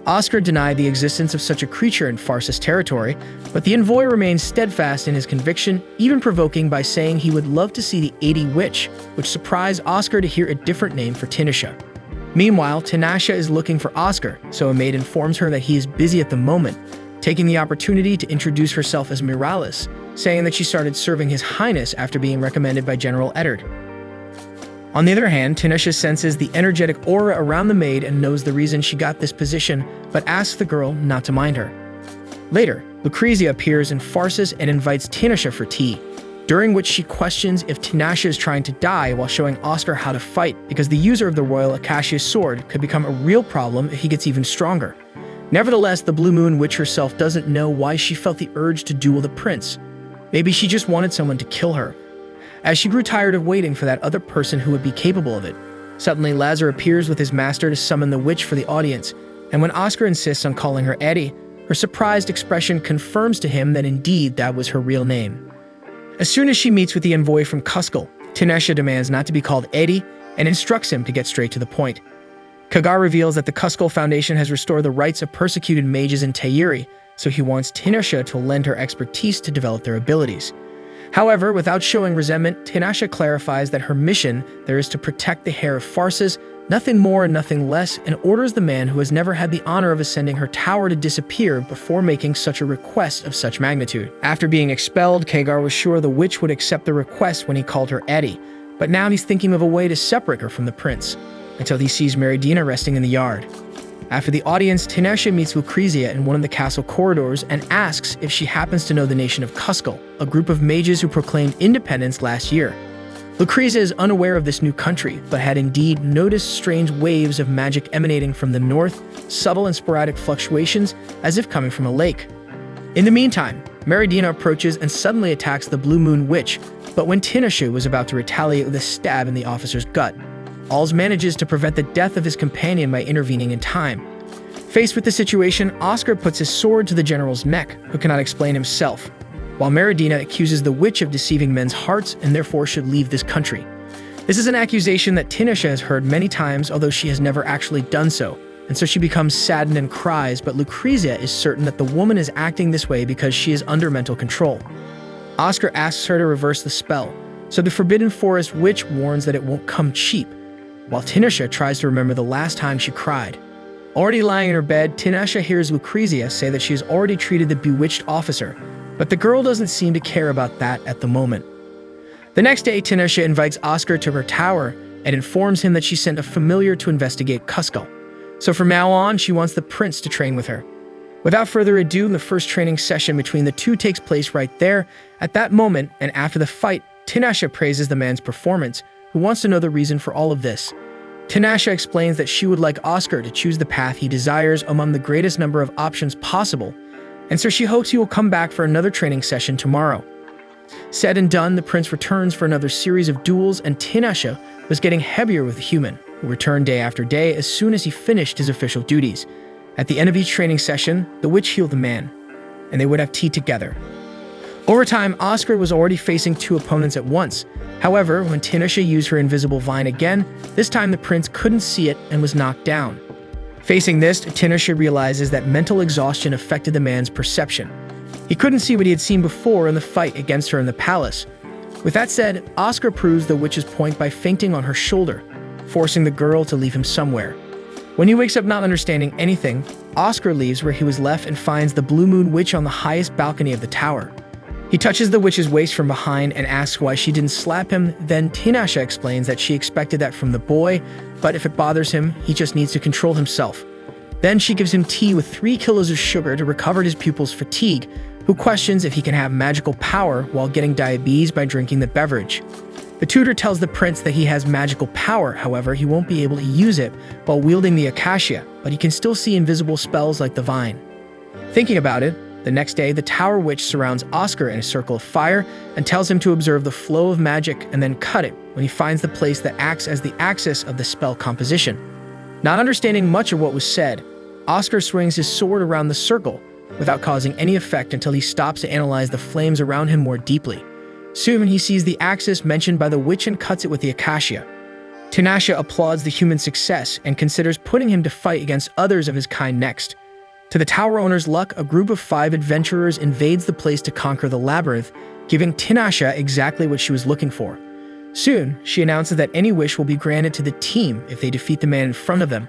Oscar denied the existence of such a creature in Pharsis territory, but the envoy remained steadfast in his conviction, even provoking by saying he would love to see the 80 Witch, which surprised Oscar to hear a different name for Tanisha. Meanwhile, Tanisha is looking for Oscar, so a maid informs her that he is busy at the moment, taking the opportunity to introduce herself as Miralis, saying that she started serving His Highness after being recommended by General Eddard. On the other hand, Tanisha senses the energetic aura around the maid and knows the reason she got this position, but asks the girl not to mind her. Later, Lucrezia appears in Pharsis and invites Tanisha for tea, during which she questions if Tanisha is trying to die while showing Oscar how to fight, because the user of the royal acacia sword could become a real problem if he gets even stronger. Nevertheless, the Blue Moon Witch herself doesn't know why she felt the urge to duel the prince. Maybe she just wanted someone to kill her. As she grew tired of waiting for that other person who would be capable of it, suddenly Lazar appears with his master to summon the witch for the audience, and when Oscar insists on calling her Eddie, her surprised expression confirms to him that indeed that was her real name. As soon as she meets with the envoy from Cuscal, Tanisha demands not to be called Eddie and instructs him to get straight to the point. Kagar reveals that the Cuscal Foundation has restored the rights of persecuted mages in Tayuri, so he wants Tanisha to lend her expertise to develop their abilities. However, without showing resentment, Tanisha clarifies that her mission there is to protect the heir of Pharsis, nothing more and nothing less, and orders the man who has never had the honor of ascending her tower to disappear before making such a request of such magnitude. After being expelled, Kagar was sure the witch would accept the request when he called her Eddie, but now he's thinking of a way to separate her from the prince, until he sees Meridina resting in the yard. After the audience, Tanisha meets Lucrezia in one of the castle corridors and asks if she happens to know the nation of Cuscal, a group of mages who proclaimed independence last year. Lucrezia is unaware of this new country, but had indeed noticed strange waves of magic emanating from the north, subtle and sporadic fluctuations as if coming from a lake. In the meantime, Marries approaches and suddenly attacks the Blue Moon Witch, but when Tinashe was about to retaliate with a stab in the officer's gut, Alls manages to prevent the death of his companion by intervening in time. Faced with the situation, Oscar puts his sword to the general's neck, who cannot explain himself, while Marries accuses the witch of deceiving men's hearts and therefore should leave this country. This is an accusation that Tinashe has heard many times, although she has never actually done so, and so she becomes saddened and cries, but Lucrezia is certain that the woman is acting this way because she is under mental control. Oscar asks her to reverse the spell, so the Forbidden Forest witch warns that it won't come cheap, while Tinashe tries to remember the last time she cried. Already lying in her bed, Tinashe hears Lucrezia say that she has already treated the bewitched officer, but the girl doesn't seem to care about that at the moment. The next day, Tinashe invites Oscar to her tower and informs him that she sent a familiar to investigate Cusco. So from now on, she wants the prince to train with her. Without further ado, the first training session between the two takes place right there. At that moment, and after the fight, Tinashe praises the man's performance, who wants to know the reason for all of this. Tinashe explains that she would like Oscar to choose the path he desires among the greatest number of options possible, and so she hopes he will come back for another training session tomorrow. Said and done, the prince returns for another series of duels, and Tinashe was getting heavier with the human, who returned day after day as soon as he finished his official duties. At the end of each training session, the witch healed the man, and they would have tea together. Over time, Oscar was already facing two opponents at once. However, when Tinashe used her invisible vine again, this time the prince couldn't see it and was knocked down. Facing this, Tinashe realizes that mental exhaustion affected the man's perception. He couldn't see what he had seen before in the fight against her in the palace. With that said, Oscar proves the witch's point by fainting on her shoulder, forcing the girl to leave him somewhere. When he wakes up not understanding anything, Oscar leaves where he was left and finds the Blue Moon Witch on the highest balcony of the tower. He touches the witch's waist from behind and asks why she didn't slap him. Then Tinashe explains that she expected that from the boy, but if it bothers him, he just needs to control himself. Then she gives him tea with 3 kilos of sugar to recover his pupil's fatigue, who questions if he can have magical power while getting diabetes by drinking the beverage. The tutor tells the prince that he has magical power, however, he won't be able to use it while wielding the acacia, but he can still see invisible spells like the vine. Thinking about it, the next day, the Tower Witch surrounds Oscar in a circle of fire and tells him to observe the flow of magic and then cut it when he finds the place that acts as the axis of the spell composition. Not understanding much of what was said, Oscar swings his sword around the circle without causing any effect until he stops to analyze the flames around him more deeply. Soon, he sees the axis mentioned by the witch and cuts it with the acacia. Tinashe applauds the human's success and considers putting him to fight against others of his kind next. To the tower owner's luck, a group of 5 adventurers invades the place to conquer the labyrinth, giving Tinashe exactly what she was looking for. Soon, she announces that any wish will be granted to the team if they defeat the man in front of them.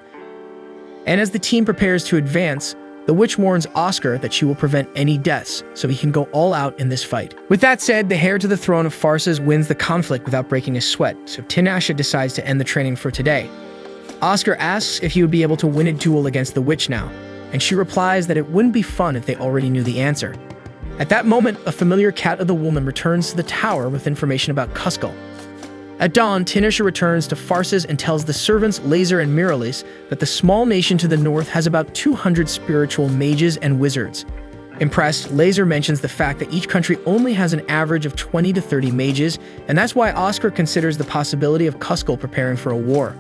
And as the team prepares to advance, the witch warns Oscar that she will prevent any deaths, so he can go all out in this fight. With that said, the heir to the throne of Farces wins the conflict without breaking a sweat, so Tinashe decides to end the training for today. Oscar asks if he would be able to win a duel against the witch now, and she replies that it wouldn't be fun if they already knew the answer. At that moment, a familiar cat of the woman returns to the tower with information about Cusco. At dawn, Tinashe returns to Farces and tells the servants Lazar and Marries that the small nation to the north has about 200 spiritual mages and wizards. Impressed, Lazar mentions the fact that each country only has an average of 20 to 30 mages, and that's why Oscar considers the possibility of Cusco preparing for a war.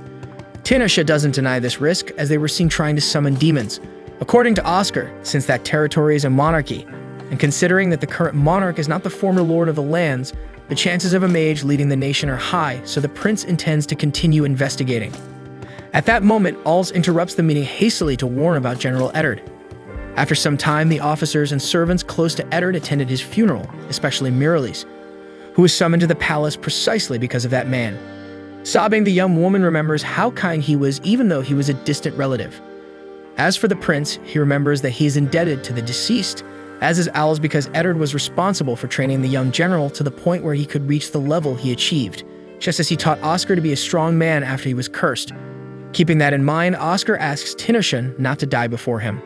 Tinashe doesn't deny this risk, as they were seen trying to summon demons. According to Oscar, since that territory is a monarchy, and considering that the current monarch is not the former lord of the lands, the chances of a mage leading the nation are high, so the prince intends to continue investigating. At that moment, Alls interrupts the meeting hastily to warn about General Eddard. After some time, the officers and servants close to Eddard attended his funeral, especially Marries, who was summoned to the palace precisely because of that man. Sobbing, the young woman remembers how kind he was even though he was a distant relative. As for the prince, he remembers that he is indebted to the deceased, as is Alls because Eddard was responsible for training the young general to the point where he could reach the level he achieved, just as he taught Oscar to be a strong man after he was cursed. Keeping that in mind, Oscar asks Tinashe not to die before him.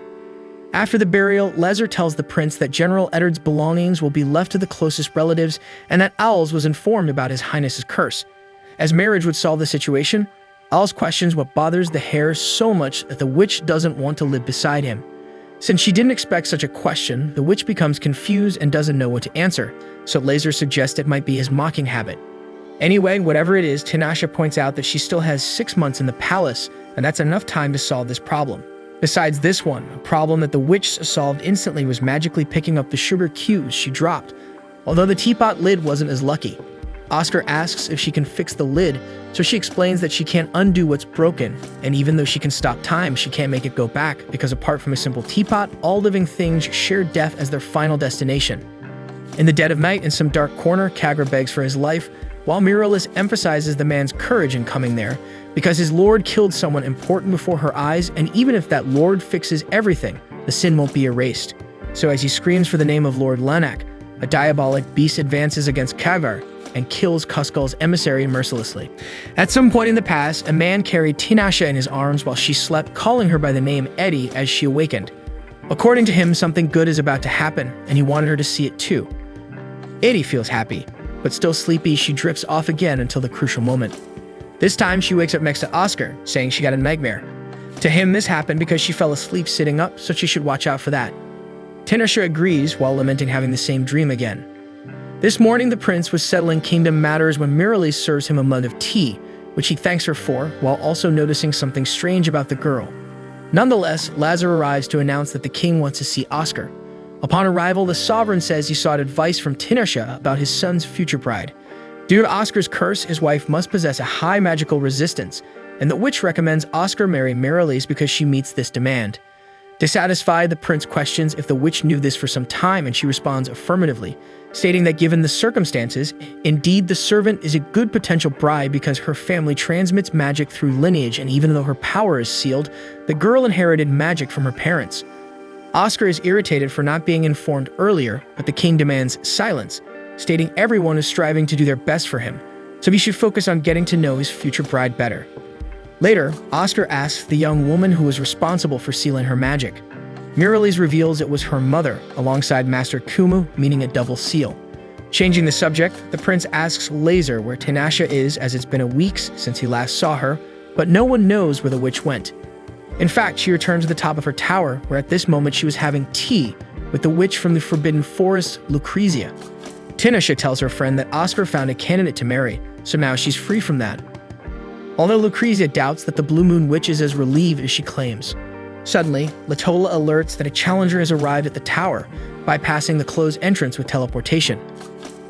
After the burial, Lazar tells the prince that General Eddard's belongings will be left to the closest relatives and that Owls was informed about His Highness's curse. As marriage would solve the situation, Owls questions what bothers the heir so much that the witch doesn't want to live beside him. Since she didn't expect such a question, the witch becomes confused and doesn't know what to answer, so Lazar suggests it might be his mocking habit. Anyway, whatever it is, Tinashe points out that she still has 6 months in the palace, and that's enough time to solve this problem. Besides this one, a problem that the witch solved instantly was magically picking up the sugar cubes she dropped, although the teapot lid wasn't as lucky. Oscar asks if she can fix the lid, so she explains that she can't undo what's broken, and even though she can stop time, she can't make it go back, because apart from a simple teapot, all living things share death as their final destination. In the dead of night, in some dark corner, Kagra begs for his life, while Miralis emphasizes the man's courage in coming there, because his lord killed someone important before her eyes, and even if that lord fixes everything, the sin won't be erased. So as he screams for the name of Lord Lanak, a diabolic beast advances against Kagar and kills Kuskal's emissary mercilessly. At some point in the past, a man carried Tinashe in his arms while she slept, calling her by the name Eddie as she awakened. According to him, something good is about to happen, and he wanted her to see it too. Eddie feels happy, but still sleepy, she drifts off again until the crucial moment. This time, she wakes up next to Oscar, saying she got a nightmare. To him, this happened because she fell asleep sitting up, so she should watch out for that. Tinashe agrees while lamenting having the same dream again. This morning, the prince was settling kingdom matters when Miralis serves him a mug of tea, which he thanks her for, while also noticing something strange about the girl. Nonetheless, Lazar arrives to announce that the king wants to see Oscar. Upon arrival, the sovereign says he sought advice from Tinashe about his son's future bride. Due to Oscar's curse, his wife must possess a high magical resistance, and the witch recommends Oscar marry Miralis because she meets this demand. Dissatisfied, the prince questions if the witch knew this for some time, and she responds affirmatively, stating that given the circumstances, indeed the servant is a good potential bride because her family transmits magic through lineage, and even though her power is sealed, the girl inherited magic from her parents. Oscar is irritated for not being informed earlier, but the king demands silence, stating everyone is striving to do their best for him, so he should focus on getting to know his future bride better. Later, Oscar asks the young woman who was responsible for sealing her magic. Miralis reveals it was her mother, alongside Master Kumu, meaning a double seal. Changing the subject, the prince asks Lazar where Tinashe is, as it's been a week since he last saw her, but no one knows where the witch went. In fact, she returned to the top of her tower, where at this moment she was having tea with the witch from the Forbidden Forest, Lucrezia. Tinashe tells her friend that Oscar found a candidate to marry, so now she's free from that. Although Lucrezia doubts that the Blue Moon Witch is as relieved as she claims. Suddenly, Latola alerts that a challenger has arrived at the tower, bypassing the closed entrance with teleportation.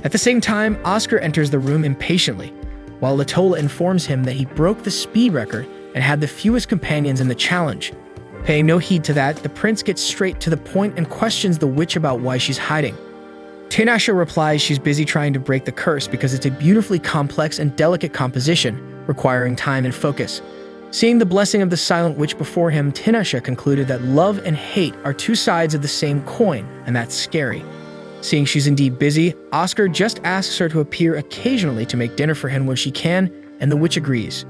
At the same time, Oscar enters the room impatiently, while Latola informs him that he broke the speed record and had the fewest companions in the challenge. Paying no heed to that, the prince gets straight to the point and questions the witch about why she's hiding. Tinashe replies she's busy trying to break the curse because it's a beautifully complex and delicate composition, requiring time and focus. Seeing the blessing of the silent witch before him, Tinashe concluded that love and hate are two sides of the same coin, and that's scary. Seeing she's indeed busy, Oscar just asks her to appear occasionally to make dinner for him when she can, and the witch agrees.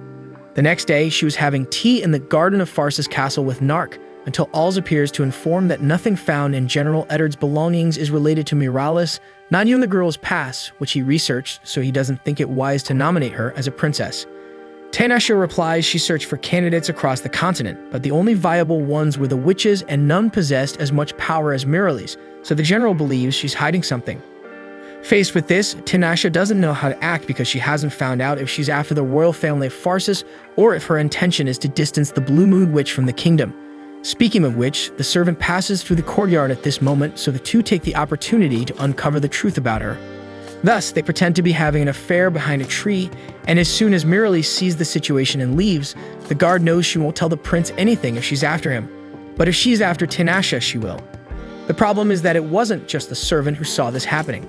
The next day, she was having tea in the garden of Farsa's castle with Nark, until Alls appears to inform that nothing found in General Eddard's belongings is related to Miralis, not even the girl's past, which he researched, so he doesn't think it wise to nominate her as a princess. Tinashe replies she searched for candidates across the continent, but the only viable ones were the witches, and none possessed as much power as Miralis, so the general believes she's hiding something. Faced with this, Tinashe doesn't know how to act because she hasn't found out if she's after the royal family of Farsis or if her intention is to distance the Blue Moon Witch from the kingdom. Speaking of which, the servant passes through the courtyard at this moment, so the two take the opportunity to uncover the truth about her. Thus, they pretend to be having an affair behind a tree, and as soon as Miralis sees the situation and leaves, the guard knows she won't tell the prince anything if she's after him. But if she's after Tinashe, she will. The problem is that it wasn't just the servant who saw this happening.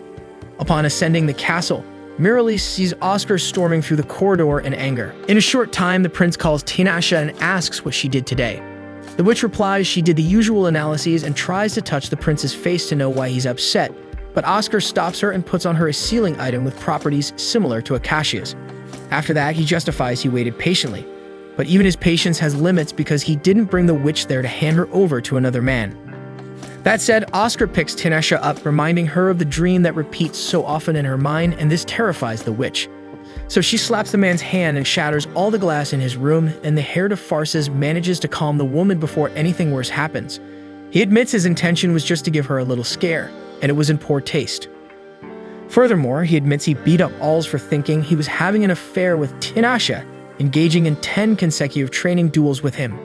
Upon ascending the castle, Miralis sees Oscar storming through the corridor in anger. In a short time, the prince calls Tinashe and asks what she did today. The witch replies she did the usual analyses and tries to touch the prince's face to know why he's upset, but Oscar stops her and puts on her a sealing item with properties similar to Acacia's. After that, he justifies he waited patiently, but even his patience has limits because he didn't bring the witch there to hand her over to another man. That said, Oscar picks Tanisha up, reminding her of the dream that repeats so often in her mind, and this terrifies the witch. So she slaps the man's hand and shatters all the glass in his room, and the Herod of Farces manages to calm the woman before anything worse happens. He admits his intention was just to give her a little scare, and it was in poor taste. Furthermore, he admits he beat up Alls for thinking he was having an affair with Tanisha, engaging in 10 consecutive training duels with him.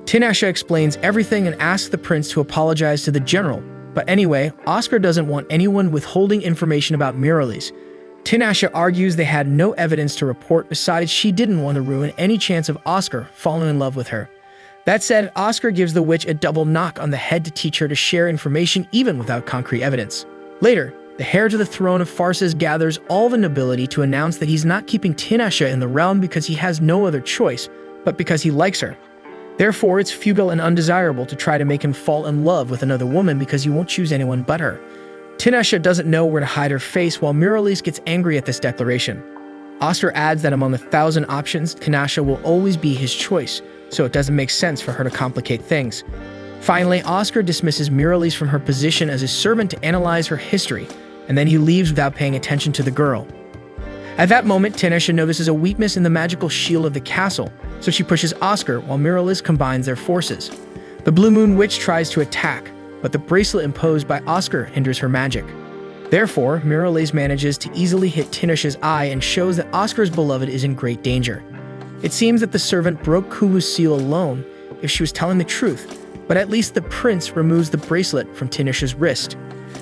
Tanisha explains everything and asks the prince to apologize to the general, but anyway, Oscar doesn't want anyone withholding information about Marries. Tanisha argues they had no evidence to report, besides she didn't want to ruin any chance of Oscar falling in love with her. That said, Oscar gives the witch a double knock on the head to teach her to share information even without concrete evidence. Later, the heir to the throne of Farces gathers all the nobility to announce that he's not keeping Tanisha in the realm because he has no other choice, but because he likes her. Therefore, it's futile and undesirable to try to make him fall in love with another woman because he won't choose anyone but her. Tanisha doesn't know where to hide her face while Marries gets angry at this declaration. Oscar adds that among 1,000 options, Tanisha will always be his choice, so it doesn't make sense for her to complicate things. Finally, Oscar dismisses Marries from her position as a servant to analyze her history, and then he leaves without paying attention to the girl. At that moment, Tanisha notices a weakness in the magical shield of the castle, so she pushes Oscar while Marries combines their forces. The Blue Moon Witch tries to attack, but the bracelet imposed by Oscar hinders her magic. Therefore, Marries manages to easily hit Tanisha's eye and shows that Oscar's beloved is in great danger. It seems that the servant broke Kubu's seal alone if she was telling the truth, but at least the prince removes the bracelet from Tanisha's wrist.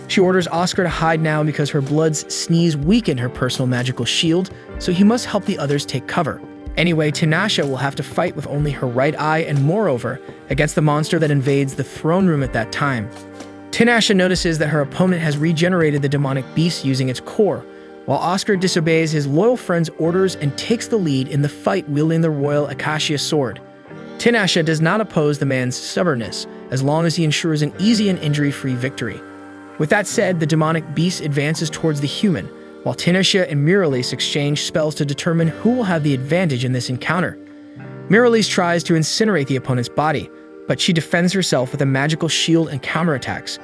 She orders Oscar to hide now because her blood's sneeze weakened her personal magical shield, so he must help the others take cover. Anyway, Tanisha will have to fight with only her right eye and, moreover, against the monster that invades the throne room at that time. Tanisha notices that her opponent has regenerated the demonic beast using its core, while Oscar disobeys his loyal friend's orders and takes the lead in the fight wielding the royal acacia sword. Tanisha does not oppose the man's stubbornness, as long as he ensures an easy and injury-free victory. With that said, the demonic beast advances towards the human, while Tanisha and Marries exchange spells to determine who will have the advantage in this encounter. Marries tries to incinerate the opponent's body, but she defends herself with a magical shield and counterattacks,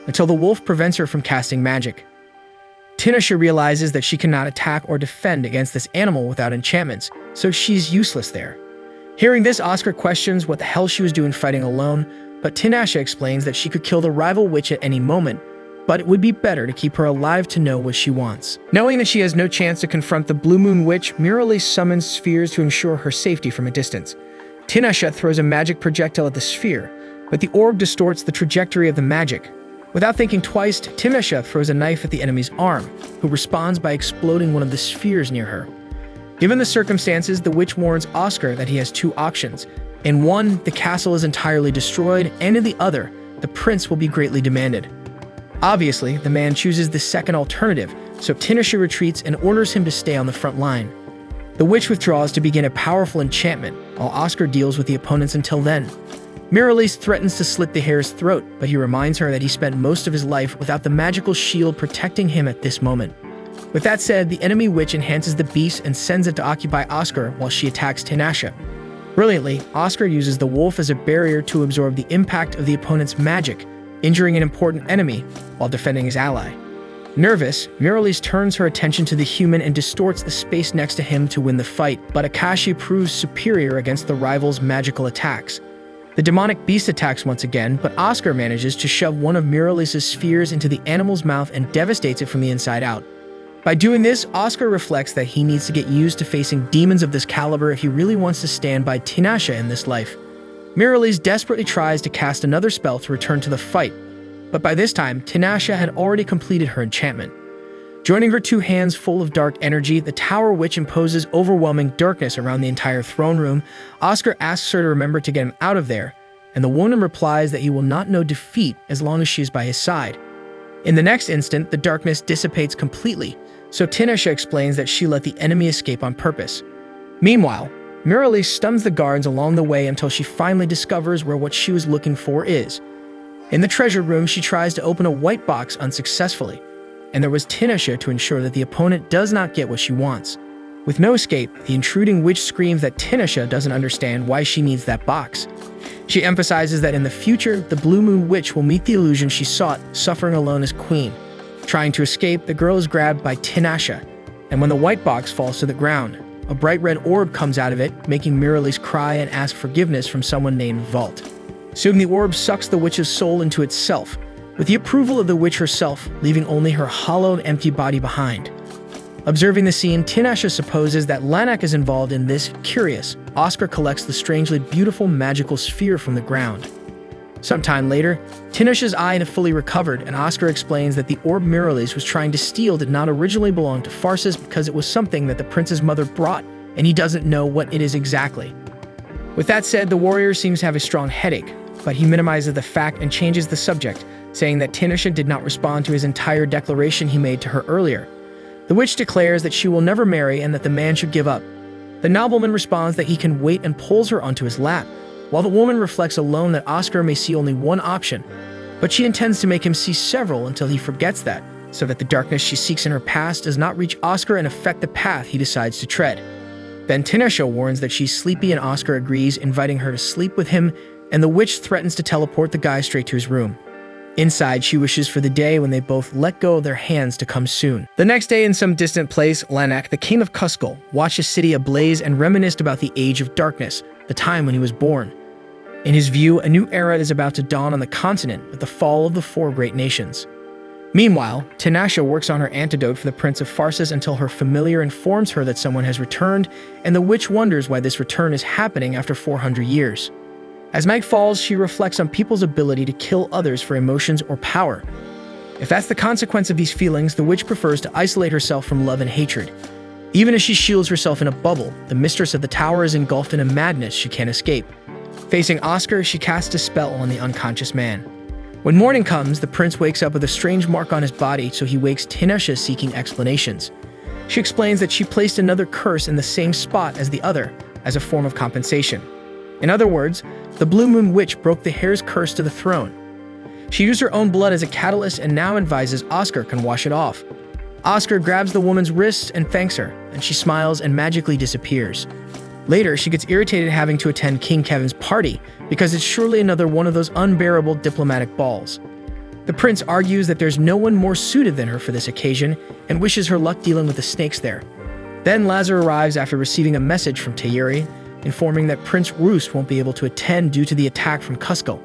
until the wolf prevents her from casting magic. Tanisha realizes that she cannot attack or defend against this animal without enchantments, so she's useless there. Hearing this, Oscar questions what the hell she was doing fighting alone, but Tanisha explains that she could kill the rival witch at any moment, but it would be better to keep her alive to know what she wants. Knowing that she has no chance to confront the Blue Moon Witch, Marries summons spheres to ensure her safety from a distance. Tanisha throws a magic projectile at the sphere, but the orb distorts the trajectory of the magic. Without thinking twice, Tanisha throws a knife at the enemy's arm, who responds by exploding one of the spheres near her. Given the circumstances, the witch warns Oscar that he has two options. In one, the castle is entirely destroyed, and in the other, the prince will be greatly demanded. Obviously, the man chooses the second alternative, so Tanisha retreats and orders him to stay on the front line. The witch withdraws to begin a powerful enchantment, while Oscar deals with the opponents until then. Marries threatens to slit the hare's throat, but he reminds her that he spent most of his life without the magical shield protecting him at this moment. With that said, the enemy witch enhances the beast and sends it to occupy Oscar while she attacks Tanisha. Brilliantly, Oscar uses the wolf as a barrier to absorb the impact of the opponent's magic, injuring an important enemy while defending his ally. Nervous, Marries turns her attention to the human and distorts the space next to him to win the fight, but Akashi proves superior against the rival's magical attacks. The demonic beast attacks once again, but Oscar manages to shove one of Marries' spheres into the animal's mouth and devastates it from the inside out. By doing this, Oscar reflects that he needs to get used to facing demons of this caliber if he really wants to stand by Tanisha in this life. Marries desperately tries to cast another spell to return to the fight, but by this time, Tanisha had already completed her enchantment. Joining her two hands full of dark energy, the Tower Witch imposes overwhelming darkness around the entire throne room. Oscar asks her to remember to get him out of there, and the woman replies that he will not know defeat as long as she is by his side. In the next instant, the darkness dissipates completely, so Tanisha explains that she let the enemy escape on purpose. Meanwhile, Marries stuns the guards along the way until she finally discovers where what she was looking for is. In the treasure room, she tries to open a white box unsuccessfully, and there was Tanisha to ensure that the opponent does not get what she wants. With no escape, the intruding witch screams that Tinashe doesn't understand why she needs that box. She emphasizes that in the future, the Blue Moon Witch will meet the illusion she sought, suffering alone as queen. Trying to escape, the girl is grabbed by Tinashe, and when the white box falls to the ground, a bright red orb comes out of it, making Marries cry and ask forgiveness from someone named Thwart. Soon the orb sucks the witch's soul into itself, with the approval of the witch herself, leaving only her hollow, empty body behind. Observing the scene, Tinashe supposes that Lanak is involved in this. Curious, Oscar collects the strangely beautiful magical sphere from the ground. Sometime later, Tinashe's eye had fully recovered, and Oscar explains that the orb Marries was trying to steal did not originally belong to Farsis because it was something that the prince's mother brought, and he doesn't know what it is exactly. With that said, the warrior seems to have a strong headache, but he minimizes the fact and changes the subject, saying that Tinashe did not respond to his entire declaration he made to her earlier. The witch declares that she will never marry and that the man should give up. The nobleman responds that he can wait and pulls her onto his lap, while the woman reflects alone that Oscar may see only one option, but she intends to make him see several until he forgets that, so that the darkness she seeks in her past does not reach Oscar and affect the path he decides to tread. Then Tinashe warns that she's sleepy and Oscar agrees, inviting her to sleep with him, and the witch threatens to teleport the guy straight to his room. Inside, she wishes for the day when they both let go of their hands to come soon. The next day, in some distant place, Lanak, the king of Kuzco, watched his city ablaze and reminisced about the Age of Darkness, the time when he was born. In his view, a new era is about to dawn on the continent with the fall of the four great nations. Meanwhile, Tinashe works on her antidote for the Prince of Farsis until her familiar informs her that someone has returned, and the witch wonders why this return is happening after 400 years. As night falls, she reflects on people's ability to kill others for emotions or power. If that's the consequence of these feelings, the witch prefers to isolate herself from love and hatred. Even as she shields herself in a bubble, the mistress of the tower is engulfed in a madness she can't escape. Facing Oscar, she casts a spell on the unconscious man. When morning comes, the prince wakes up with a strange mark on his body, so he wakes Tinashe seeking explanations. She explains that she placed another curse in the same spot as the other, as a form of compensation. In other words, the Blue Moon Witch broke the heir's curse to the throne. She used her own blood as a catalyst and now advises Oscar can wash it off. Oscar grabs the woman's wrists and thanks her, and she smiles and magically disappears. Later, she gets irritated having to attend King Kevin's party because it's surely another one of those unbearable diplomatic balls. The prince argues that there's no one more suited than her for this occasion and wishes her luck dealing with the snakes there. Then Lazar arrives after receiving a message from Thayeri, informing that Prince Roos won't be able to attend due to the attack from Kuzco.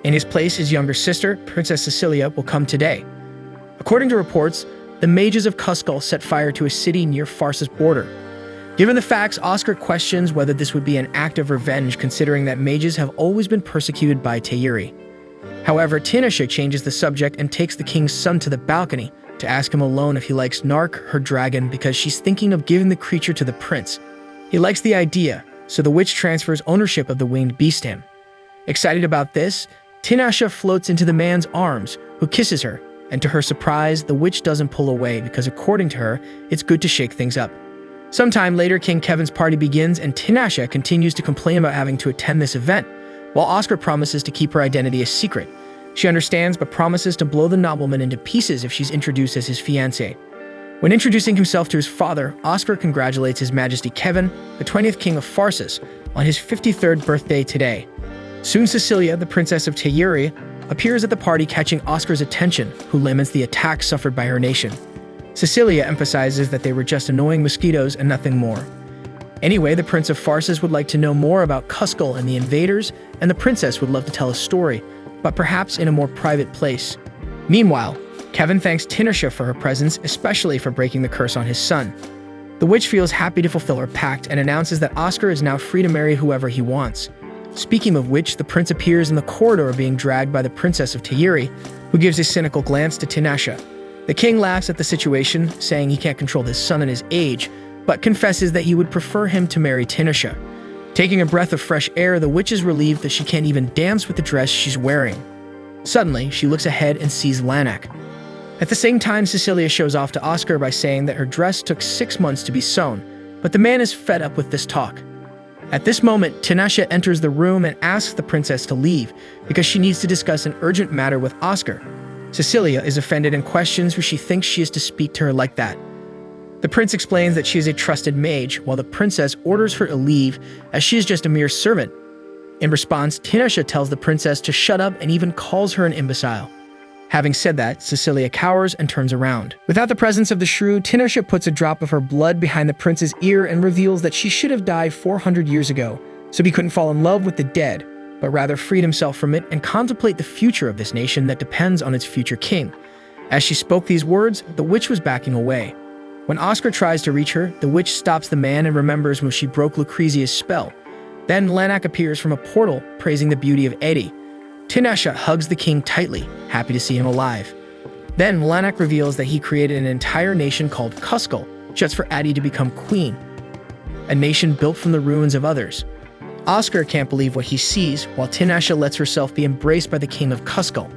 In his place, his younger sister, Princess Cecilia, will come today. According to reports, the mages of Kuzco set fire to a city near Farsis border. Given the facts, Oscar questions whether this would be an act of revenge, considering that mages have always been persecuted by Thayeri. However, Tinashe changes the subject and takes the king's son to the balcony to ask him alone if he likes Nark, her dragon, because she's thinking of giving the creature to the prince. He likes the idea, so the witch transfers ownership of the winged beast to him. Excited about this, Tinashe floats into the man's arms, who kisses her, and to her surprise, the witch doesn't pull away because according to her, it's good to shake things up. Sometime later, King Kevin's party begins and Tinashe continues to complain about having to attend this event, while Oscar promises to keep her identity a secret. She understands but promises to blow the nobleman into pieces if she's introduced as his fiancée. When introducing himself to his father, Oscar congratulates His Majesty Kevin, the 20th King of Farsis, on his 53rd birthday today. Soon Cecilia, the Princess of Thayeri, appears at the party catching Oscar's attention, who laments the attack suffered by her nation. Cecilia emphasizes that they were just annoying mosquitoes and nothing more. Anyway, the Prince of Farsis would like to know more about Kuzco and the invaders, and the princess would love to tell a story, but perhaps in a more private place. Meanwhile, Kevin thanks Tinashe for her presence, especially for breaking the curse on his son. The witch feels happy to fulfill her pact and announces that Oscar is now free to marry whoever he wants. Speaking of which, the prince appears in the corridor being dragged by the Princess of Thayeri, who gives a cynical glance to Tinashe. The king laughs at the situation, saying he can't control his son and his age, but confesses that he would prefer him to marry Tinashe. Taking a breath of fresh air, the witch is relieved that she can't even dance with the dress she's wearing. Suddenly, she looks ahead and sees Lanak. At the same time, Cecilia shows off to Oscar by saying that her dress took 6 months to be sewn, but the man is fed up with this talk. At this moment, Tinashe enters the room and asks the princess to leave because she needs to discuss an urgent matter with Oscar. Cecilia is offended and questions who she thinks she is to speak to her like that. The prince explains that she is a trusted mage, while the princess orders her to leave as she is just a mere servant. In response, Tinashe tells the princess to shut up and even calls her an imbecile. Having said that, Cecilia cowers and turns around. Without the presence of the shrew, Tinashe puts a drop of her blood behind the prince's ear and reveals that she should have died 400 years ago, so he couldn't fall in love with the dead, but rather freed himself from it and contemplate the future of this nation that depends on its future king. As she spoke these words, the witch was backing away. When Oscar tries to reach her, the witch stops the man and remembers when she broke Lucrezia's spell. Then Lanak appears from a portal, praising the beauty of Eddie. Tinashe hugs the king tightly, happy to see him alive. Then Lanak reveals that he created an entire nation called Kuskal, just for Addie to become queen. A nation built from the ruins of others. Oscar can't believe what he sees, while Tinashe lets herself be embraced by the king of Kuskal.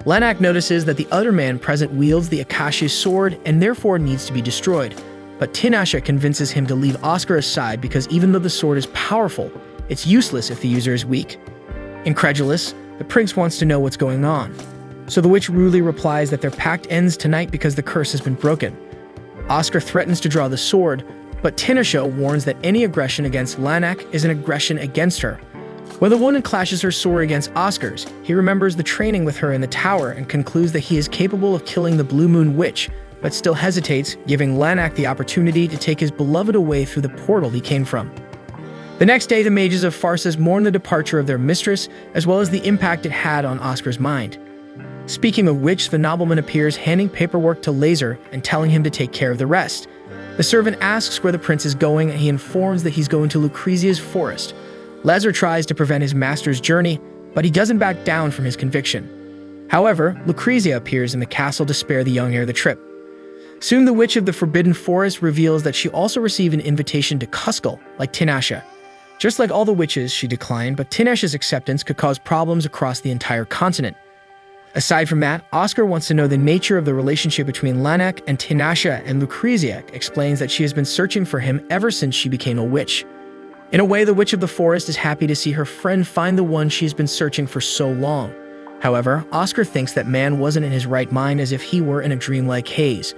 Lanak notices that the other man present wields the Akashi's sword and therefore needs to be destroyed. But Tinashe convinces him to leave Oscar aside because even though the sword is powerful, it's useless if the user is weak. Incredulous, the prince wants to know what's going on. So the witch rudely replies that their pact ends tonight because the curse has been broken. Oscar threatens to draw the sword, but Tinashe warns that any aggression against Lanak is an aggression against her. When the woman clashes her sword against Oscar's, he remembers the training with her in the tower and concludes that he is capable of killing the Blue Moon Witch, but still hesitates, giving Lanak the opportunity to take his beloved away through the portal he came from. The next day, the mages of Pharsis mourn the departure of their mistress, as well as the impact it had on Oscar's mind. Speaking of which, the nobleman appears handing paperwork to Lazar and telling him to take care of the rest. The servant asks where the prince is going, and he informs that he's going to Lucrezia's forest. Lazar tries to prevent his master's journey, but he doesn't back down from his conviction. However, Lucrezia appears in the castle to spare the young heir the trip. Soon the witch of the Forbidden Forest reveals that she also received an invitation to Kuskal, like Tinashe. Just like all the witches, she declined, but Tinashe's acceptance could cause problems across the entire continent. Aside from that, Oscar wants to know the nature of the relationship between Lanak and Tinashe, and Lucrezia explains that she has been searching for him ever since she became a witch. In a way, the witch of the forest is happy to see her friend find the one she's been searching for so long. However, Oscar thinks that man wasn't in his right mind, as if he were in a dreamlike haze.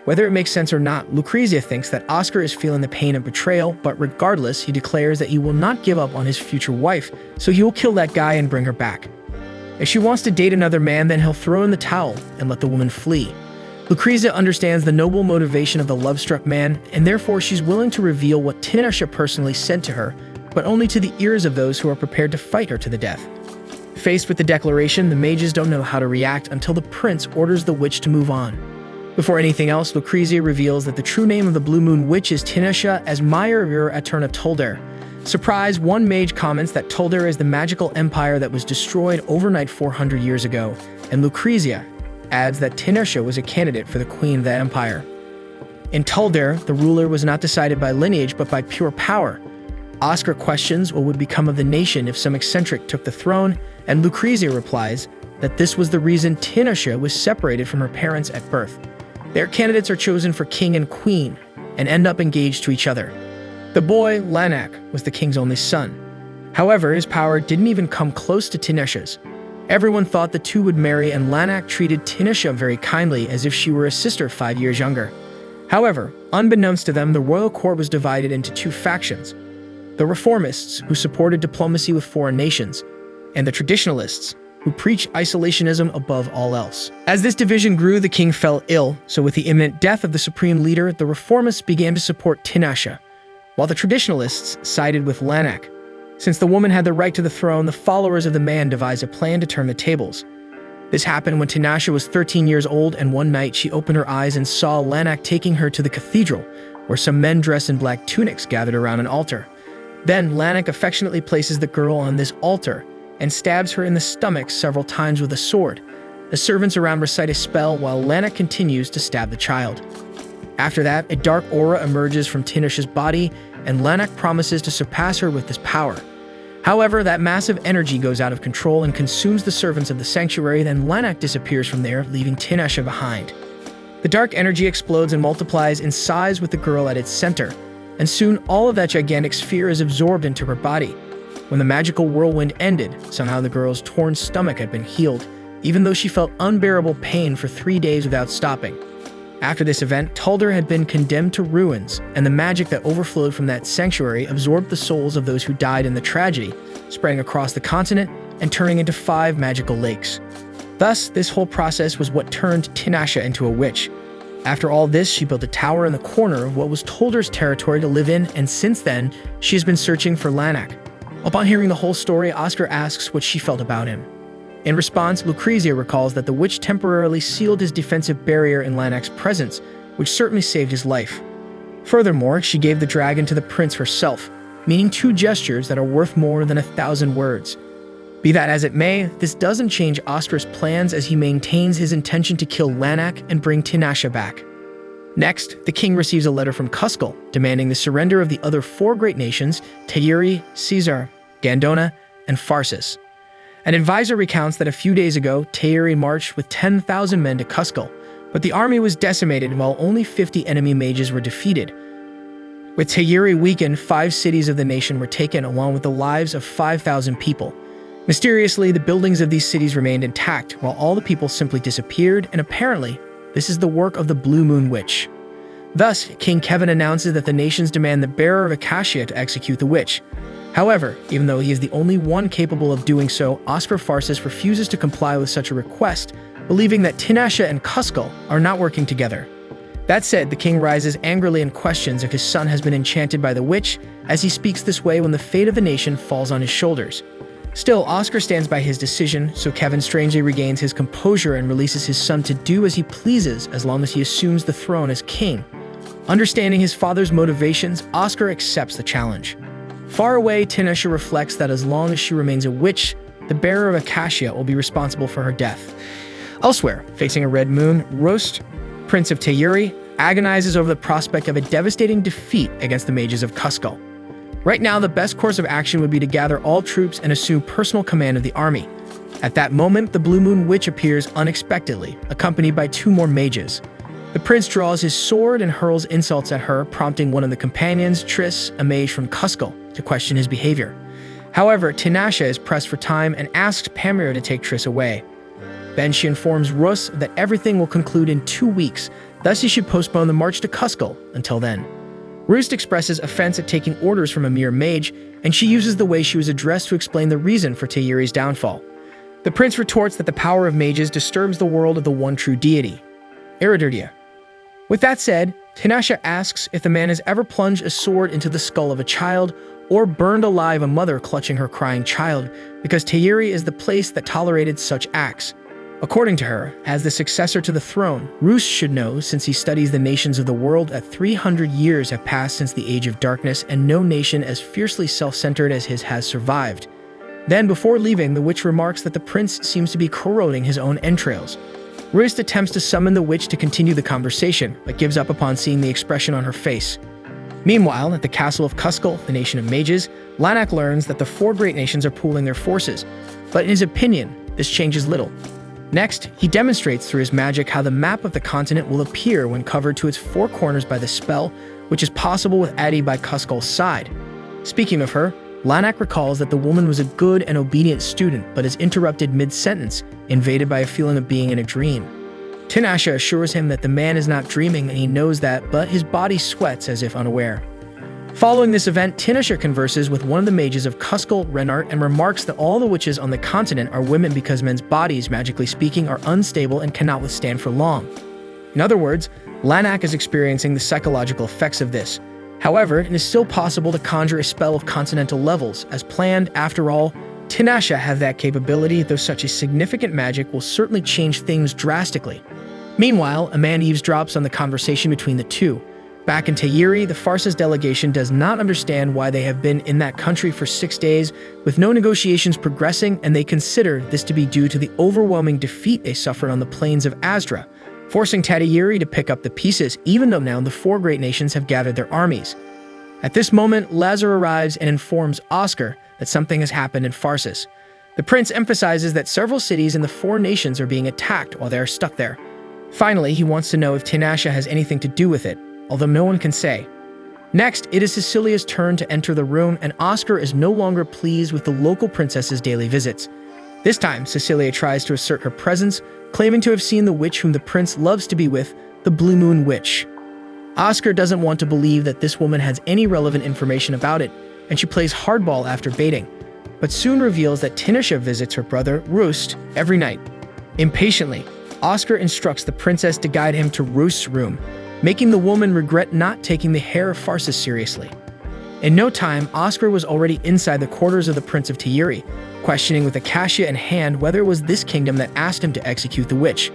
Whether it makes sense or not, Lucrezia thinks that Oscar is feeling the pain of betrayal, but regardless, he declares that he will not give up on his future wife, so he will kill that guy and bring her back. If she wants to date another man, then he'll throw in the towel and let the woman flee. Lucrezia understands the noble motivation of the love-struck man, and therefore she's willing to reveal what Tinashe personally said to her, but only to the ears of those who are prepared to fight her to the death. Faced with the declaration, the mages don't know how to react until the prince orders the witch to move on. Before anything else, Lucrezia reveals that the true name of the Blue Moon Witch is Tinashe as Meyer Eterna Tolder. Surprised, one mage comments that Tolder is the magical empire that was destroyed overnight 400 years ago, and Lucrezia adds that Tinashe was a candidate for the queen of the empire. In Tolder, the ruler was not decided by lineage but by pure power. Oscar questions what would become of the nation if some eccentric took the throne, and Lucrezia replies that this was the reason Tinashe was separated from her parents at birth. Their candidates are chosen for king and queen, and end up engaged to each other. The boy, Lanak, was the king's only son. However, his power didn't even come close to Tinashe's. Everyone thought the two would marry, and Lanak treated Tinashe very kindly, as if she were a sister 5 years younger. However, unbeknownst to them, the royal court was divided into two factions: the reformists, who supported diplomacy with foreign nations, and the traditionalists, who preached isolationism above all else. As this division grew, the king fell ill, so with the imminent death of the supreme leader, the reformists began to support Tinashe, while the traditionalists sided with Lanak. Since the woman had the right to the throne, the followers of the man devised a plan to turn the tables. This happened when Tinashe was 13 years old, and one night she opened her eyes and saw Lanak taking her to the cathedral, where some men dressed in black tunics gathered around an altar. Then Lanak affectionately places the girl on this altar and stabs her in the stomach several times with a sword. The servants around recite a spell while Lanak continues to stab the child. After that, a dark aura emerges from Tinashe's body, and Lanak promises to surpass her with this power. However, that massive energy goes out of control and consumes the servants of the sanctuary, then Lanak disappears from there, leaving Tinashe behind. The dark energy explodes and multiplies in size with the girl at its center, and soon all of that gigantic sphere is absorbed into her body. When the magical whirlwind ended, somehow the girl's torn stomach had been healed, even though she felt unbearable pain for 3 days without stopping. After this event, Tuldar had been condemned to ruins, and the magic that overflowed from that sanctuary absorbed the souls of those who died in the tragedy, spreading across the continent and turning into 5 magical lakes. Thus, this whole process was what turned Tinashe into a witch. After all this, she built a tower in the corner of what was Tuldar's territory to live in, and since then, she has been searching for Lanak. Upon hearing the whole story, Oscar asks what she felt about him. In response, Lucrezia recalls that the witch temporarily sealed his defensive barrier in Lanak's presence, which certainly saved his life. Furthermore, she gave the dragon to the prince herself, meaning 2 gestures that are worth more than 1,000 words. Be that as it may, this doesn't change Oscar's plans as he maintains his intention to kill Lanak and bring Tinashe back. Next, the king receives a letter from Cuscal, demanding the surrender of the other 4 great nations, Tayuri, Caesar, Gandona, and Pharsis. An advisor recounts that a few days ago, Tayuri marched with 10,000 men to Cuscal, but the army was decimated while only 50 enemy mages were defeated. With Tayuri weakened, 5 cities of the nation were taken along with the lives of 5,000 people. Mysteriously, the buildings of these cities remained intact, while all the people simply disappeared, and apparently, this is the work of the Blue Moon Witch. Thus, King Kevin announces that the nations demand the Bearer of Acacia to execute the witch. However, even though he is the only one capable of doing so, Oscar Pharsis refuses to comply with such a request, believing that Tinashe and Cuscal are not working together. That said, the king rises angrily and questions if his son has been enchanted by the witch, as he speaks this way when the fate of the nation falls on his shoulders. Still, Oscar stands by his decision, so Kevin strangely regains his composure and releases his son to do as he pleases as long as he assumes the throne as king. Understanding his father's motivations, Oscar accepts the challenge. Far away, Tinashe reflects that as long as she remains a witch, the Bearer of Acacia will be responsible for her death. Elsewhere, facing a red moon, Rost, Prince of Tayuri, agonizes over the prospect of a devastating defeat against the mages of Cuscal. Right now, the best course of action would be to gather all troops and assume personal command of the army. At that moment, the Blue Moon Witch appears unexpectedly, accompanied by 2 more mages. The prince draws his sword and hurls insults at her, prompting one of the companions, Tris, a mage from Cuscal, to question his behavior. However, Tinashe is pressed for time and asks Pamir to take Tris away. Then she informs Rus that everything will conclude in 2 weeks, thus he should postpone the march to Cuscal until then. Roost expresses offense at taking orders from a mere mage, and she uses the way she was addressed to explain the reason for Tayuri's downfall. The prince retorts that the power of mages disturbs the world of the one true deity, Iridirdia. With that said, Tinashe asks if the man has ever plunged a sword into the skull of a child or burned alive a mother clutching her crying child, because Tayuri is the place that tolerated such acts. According to her, as the successor to the throne, Roos should know, since he studies the nations of the world, that 300 years have passed since the Age of Darkness and no nation as fiercely self-centered as his has survived. Then, before leaving, the witch remarks that the prince seems to be corroding his own entrails. Rist attempts to summon the witch to continue the conversation, but gives up upon seeing the expression on her face. Meanwhile, at the castle of Cuscal, the nation of mages, Lanak learns that the 4 great nations are pooling their forces, but in his opinion, this changes little. Next, he demonstrates through his magic how the map of the continent will appear when covered to its 4 corners by the spell, which is possible with Adi by Cuscal's side. Speaking of her, Lanak recalls that the woman was a good and obedient student, but is interrupted mid-sentence, invaded by a feeling of being in a dream. Tinashe assures him that the man is not dreaming and he knows that, but his body sweats as if unaware. Following this event, Tinashe converses with one of the mages of Cuscal, Renart, and remarks that all the witches on the continent are women because men's bodies, magically speaking, are unstable and cannot withstand for long. In other words, Lanak is experiencing the psychological effects of this. However, it is still possible to conjure a spell of continental levels. As planned, after all, Tinashe has that capability, though such a significant magic will certainly change things drastically. Meanwhile, a man eavesdrops on the conversation between the two. Back in Tayuri, the Pharsis delegation does not understand why they have been in that country for 6 days, with no negotiations progressing, and they consider this to be due to the overwhelming defeat they suffered on the plains of Asdra, forcing Tayuri to pick up the pieces, even though now the 4 great nations have gathered their armies. At this moment, Lazar arrives and informs Oscar that something has happened in Pharsis. The prince emphasizes that several cities in the 4 nations are being attacked while they are stuck there. Finally, he wants to know if Tinashe has anything to do with it, although no one can say. Next, it is Cecilia's turn to enter the room, and Oscar is no longer pleased with the local princess's daily visits. This time, Cecilia tries to assert her presence, claiming to have seen the witch whom the prince loves to be with, the Blue Moon Witch. Oscar doesn't want to believe that this woman has any relevant information about it, and she plays hardball after baiting, but soon reveals that Tinashe visits her brother, Rust, every night. Impatiently, Oscar instructs the princess to guide him to Rust's room, making the woman regret not taking the hair of farces seriously. In no time, Oscar was already inside the quarters of the Prince of Thwart, questioning with acacia in hand whether it was this kingdom that asked him to execute the witch.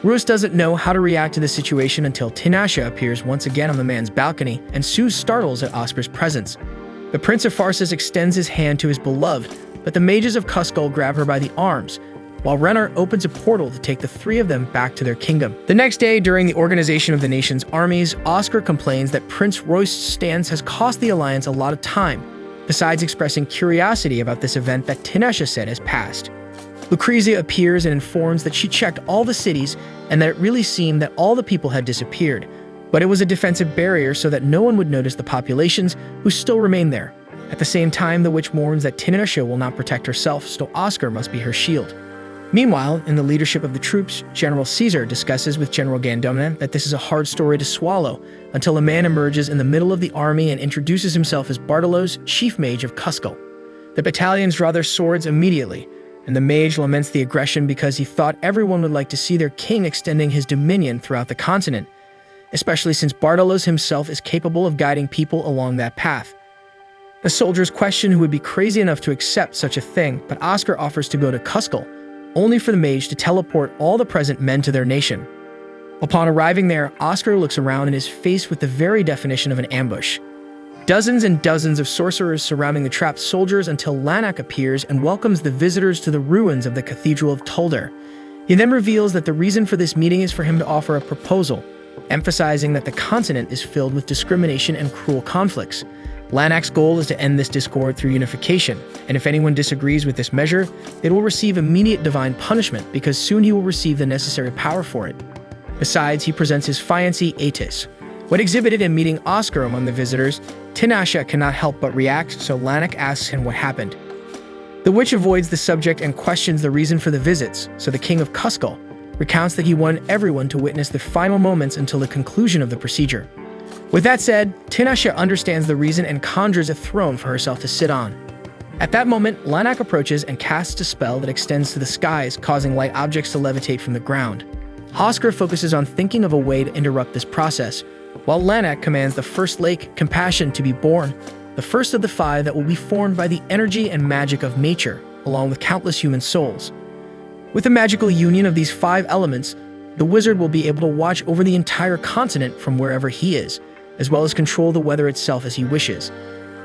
Rust doesn't know how to react to the situation until Tinashe appears once again on the man's balcony, and Sue startles at Oscar's presence. The Prince of Farces extends his hand to his beloved, but the mages of Cusco grab her by the arms, while Renard opens a portal to take the three of them back to their kingdom. The next day, during the organization of the nation's armies, Oscar complains that Prince Rust's stance has cost the Alliance a lot of time, besides expressing curiosity about this event that Tinashe said has passed. Lucrezia appears and informs that she checked all the cities and that it really seemed that all the people had disappeared, but it was a defensive barrier so that no one would notice the populations who still remain there. At the same time, the witch warns that Tinashe will not protect herself, so Oscar must be her shield. Meanwhile, in the leadership of the troops, General Caesar discusses with General Gandona that this is a hard story to swallow until a man emerges in the middle of the army and introduces himself as Bartolo's chief mage of Cusco. The battalions draw their swords immediately, and the mage laments the aggression because he thought everyone would like to see their king extending his dominion throughout the continent, especially since Bartolo's himself is capable of guiding people along that path. The soldiers question who would be crazy enough to accept such a thing, but Oscar offers to go to Cusco, only for the mage to teleport all the present men to their nation. Upon arriving there, Oscar looks around and is faced with the very definition of an ambush. Dozens and dozens of sorcerers surrounding the trapped soldiers until Lanak appears and welcomes the visitors to the ruins of the Cathedral of Tulder. He then reveals that the reason for this meeting is for him to offer a proposal, emphasizing that the continent is filled with discrimination and cruel conflicts. Lanak's goal is to end this discord through unification, and if anyone disagrees with this measure, it will receive immediate divine punishment because soon he will receive the necessary power for it. Besides, he presents his fiancée, Atis. When exhibited in meeting Oscar among the visitors, Tinashe cannot help but react, so Lanak asks him what happened. The witch avoids the subject and questions the reason for the visits, so the king of Cusco recounts that he wanted everyone to witness the final moments until the conclusion of the procedure. With that said, Tinashe understands the reason and conjures a throne for herself to sit on. At that moment, Lanak approaches and casts a spell that extends to the skies, causing light objects to levitate from the ground. Oscar focuses on thinking of a way to interrupt this process, while Lanak commands the first lake, Compassion, to be born, the first of the 5 that will be formed by the energy and magic of nature, along with countless human souls. With the magical union of these 5 elements, the wizard will be able to watch over the entire continent from wherever he is, as well as control the weather itself as he wishes.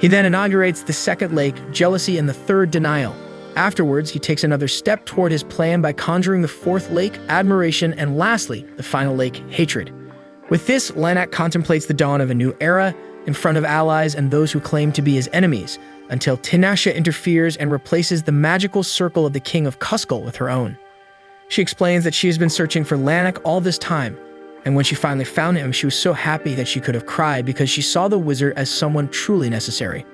He then inaugurates the second lake, Jealousy, and the third, Denial. Afterwards, he takes another step toward his plan by conjuring the fourth lake, Admiration, and lastly, the final lake, Hatred. With this, Lanak contemplates the dawn of a new era in front of allies and those who claim to be his enemies, until Tinashe interferes and replaces the magical circle of the king of Cusco with her own. She explains that she has been searching for Lanak all this time, and when she finally found him, she was so happy that she could have cried because she saw the wizard as someone truly necessary.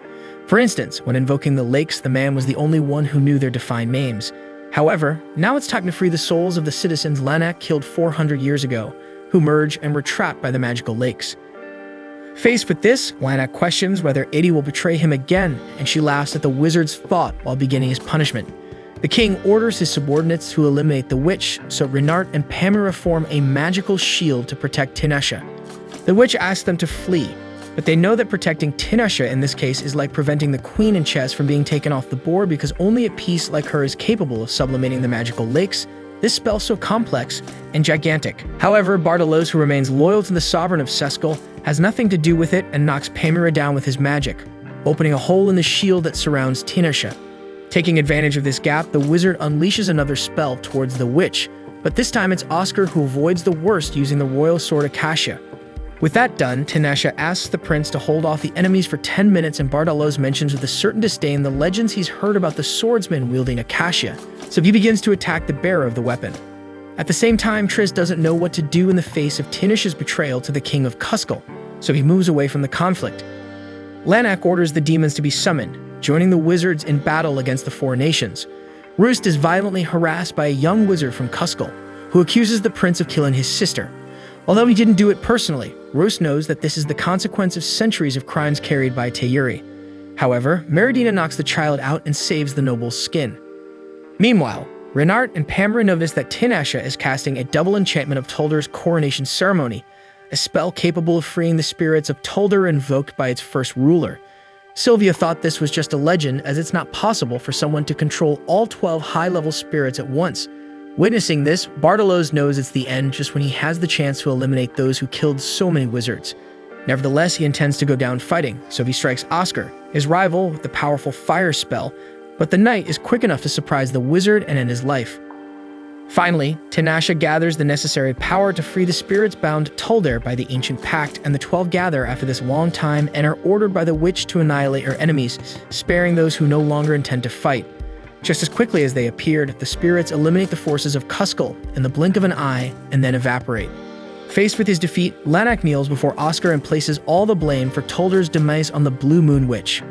For instance, when invoking the lakes, the man was the only one who knew their defined names. However, now it's time to free the souls of the citizens Lanak killed 400 years ago, who merged and were trapped by the magical lakes. Faced with this, Lanak questions whether Eddie will betray him again, and she laughs at the wizard's thought while beginning his punishment. The king orders his subordinates to eliminate the witch, so Renard and Pamira form a magical shield to protect Tinashe. The witch asks them to flee, but they know that protecting Tinashe in this case is like preventing the queen in chess from being taken off the board because only a piece like her is capable of sublimating the magical lakes, this spell so complex and gigantic. However, Bartolos, who remains loyal to the sovereign of Sescal, has nothing to do with it and knocks Pamira down with his magic, opening a hole in the shield that surrounds Tinashe. Taking advantage of this gap, the wizard unleashes another spell towards the witch, but this time it's Oscar who avoids the worst using the royal sword Acacia. With that done, Tinashe asks the prince to hold off the enemies for 10 minutes, and Bartolos mentions with a certain disdain the legends he's heard about the swordsman wielding Acacia, so he begins to attack the bearer of the weapon. At the same time, Triss doesn't know what to do in the face of Tinashe's betrayal to the king of Cusco, so he moves away from the conflict. Lanak orders the demons to be summoned, joining the wizards in battle against the 4 nations. Roost is violently harassed by a young wizard from Kuskal, who accuses the prince of killing his sister. Although he didn't do it personally, Roost knows that this is the consequence of centuries of crimes carried by Tayuri. However, Meridina knocks the child out and saves the noble's skin. Meanwhile, Renard and Pamela notice that Tinashe is casting a double enchantment of Tolder's coronation ceremony, a spell capable of freeing the spirits of Tolder invoked by its first ruler. Sylvia thought this was just a legend, as it's not possible for someone to control all 12 high-level spirits at once. Witnessing this, Bartolomeo knows it's the end just when he has the chance to eliminate those who killed so many wizards. Nevertheless, he intends to go down fighting, so he strikes Oscar, his rival, with the powerful fire spell, but the knight is quick enough to surprise the wizard and end his life. Finally, Tinashe gathers the necessary power to free the spirits bound to Tolder by the ancient pact, and the 12 gather after this long time and are ordered by the witch to annihilate her enemies, sparing those who no longer intend to fight. Just as quickly as they appeared, the spirits eliminate the forces of Kuskal in the blink of an eye and then evaporate. Faced with his defeat, Lanak kneels before Oscar and places all the blame for Tolder's demise on the Blue Moon Witch.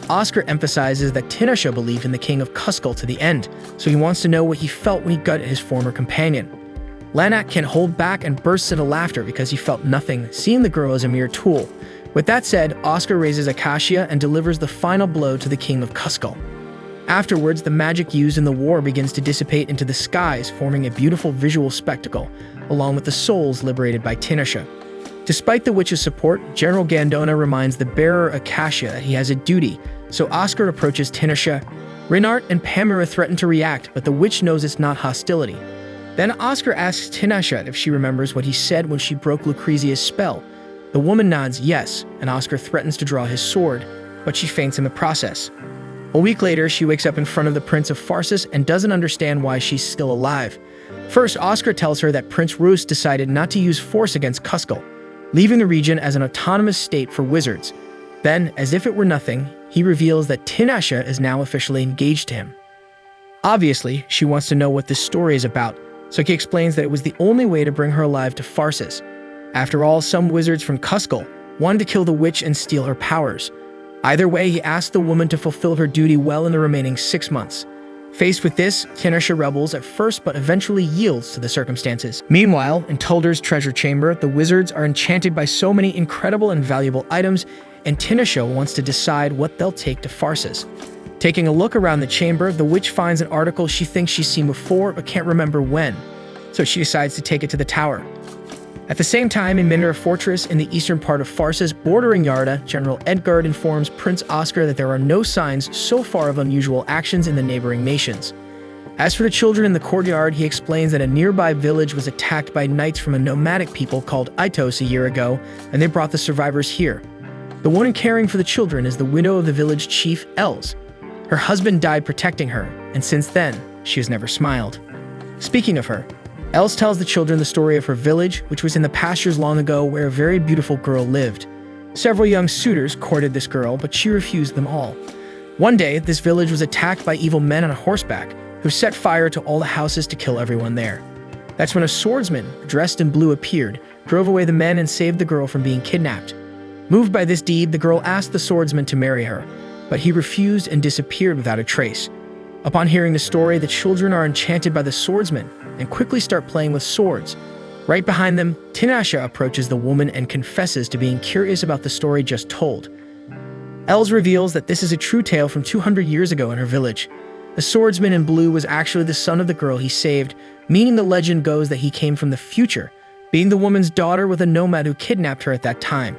Oscar emphasizes that Tinashe believed in the king of Kuskal to the end, so he wants to know what he felt when he gutted his former companion. Lanak can't hold back and bursts into laughter because he felt nothing, seeing the girl as a mere tool. With that said, Oscar raises Acacia and delivers the final blow to the king of Kuskal. Afterwards, the magic used in the war begins to dissipate into the skies, forming a beautiful visual spectacle, along with the souls liberated by Tinashe. Despite the witch's support, General Gandona reminds the bearer Acacia that he has a duty, so Oscar approaches Tinashe. Renard and Pamela threaten to react, but the witch knows it's not hostility. Then Oscar asks Tinashe if she remembers what he said when she broke Lucrezia's spell. The woman nods yes, and Oscar threatens to draw his sword, but she faints in the process. A week later, she wakes up in front of the Prince of Pharsis and doesn't understand why she's still alive. First, Oscar tells her that Prince Roos decided not to use force against Kuskal, leaving the region as an autonomous state for wizards. Then, as if it were nothing, he reveals that Tinashe is now officially engaged to him. Obviously, she wants to know what this story is about, so he explains that it was the only way to bring her alive to Pharsis. After all, some wizards from Kuskal wanted to kill the witch and steal her powers. Either way, he asked the woman to fulfill her duty well in the remaining 6 months. Faced with this, Tinashe rebels at first but eventually yields to the circumstances. Meanwhile, in Tolder's treasure chamber, the wizards are enchanted by so many incredible and valuable items, and Tinashe wants to decide what they'll take to Pharsis. Taking a look around the chamber, the witch finds an article she thinks she's seen before but can't remember when, so she decides to take it to the tower. At the same time, in Mindra Fortress in the eastern part of Pharsis, bordering Yarda, General Edgard informs Prince Oscar that there are no signs so far of unusual actions in the neighboring nations. As for the children in the courtyard, he explains that a nearby village was attacked by knights from a nomadic people called Aitos a year ago, and they brought the survivors here. The one caring for the children is the widow of the village chief, Els. Her husband died protecting her, and since then, she has never smiled. Speaking of her, Els tells the children the story of her village, which was in the pastures long ago where a very beautiful girl lived. Several young suitors courted this girl, but she refused them all. One day, this village was attacked by evil men on horseback, who set fire to all the houses to kill everyone there. That's when a swordsman, dressed in blue, appeared, drove away the men, and saved the girl from being kidnapped. Moved by this deed, the girl asked the swordsman to marry her, but he refused and disappeared without a trace. Upon hearing the story, the children are enchanted by the swordsman and quickly start playing with swords. Right behind them, Tinashe approaches the woman and confesses to being curious about the story just told. Els reveals that this is a true tale from 200 years ago in her village. The swordsman in blue was actually the son of the girl he saved, meaning the legend goes that he came from the future, being the woman's daughter with a nomad who kidnapped her at that time.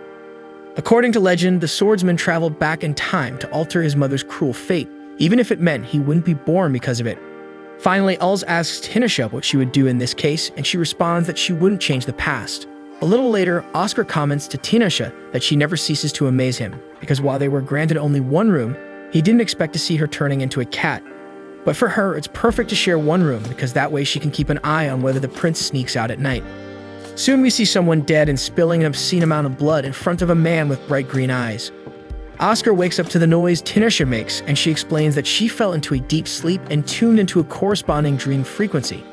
According to legend, the swordsman traveled back in time to alter his mother's cruel fate, even if it meant he wouldn't be born because of it. Finally, Els asks Tinashe what she would do in this case, and she responds that she wouldn't change the past. A little later, Oscar comments to Tinashe that she never ceases to amaze him, because while they were granted only one room, he didn't expect to see her turning into a cat. But for her, it's perfect to share one room, because that way she can keep an eye on whether the prince sneaks out at night. Soon we see someone dead and spilling an obscene amount of blood in front of a man with bright green eyes. Oscar wakes up to the noise Tinashe makes, and she explains that she fell into a deep sleep and tuned into a corresponding dream frequency.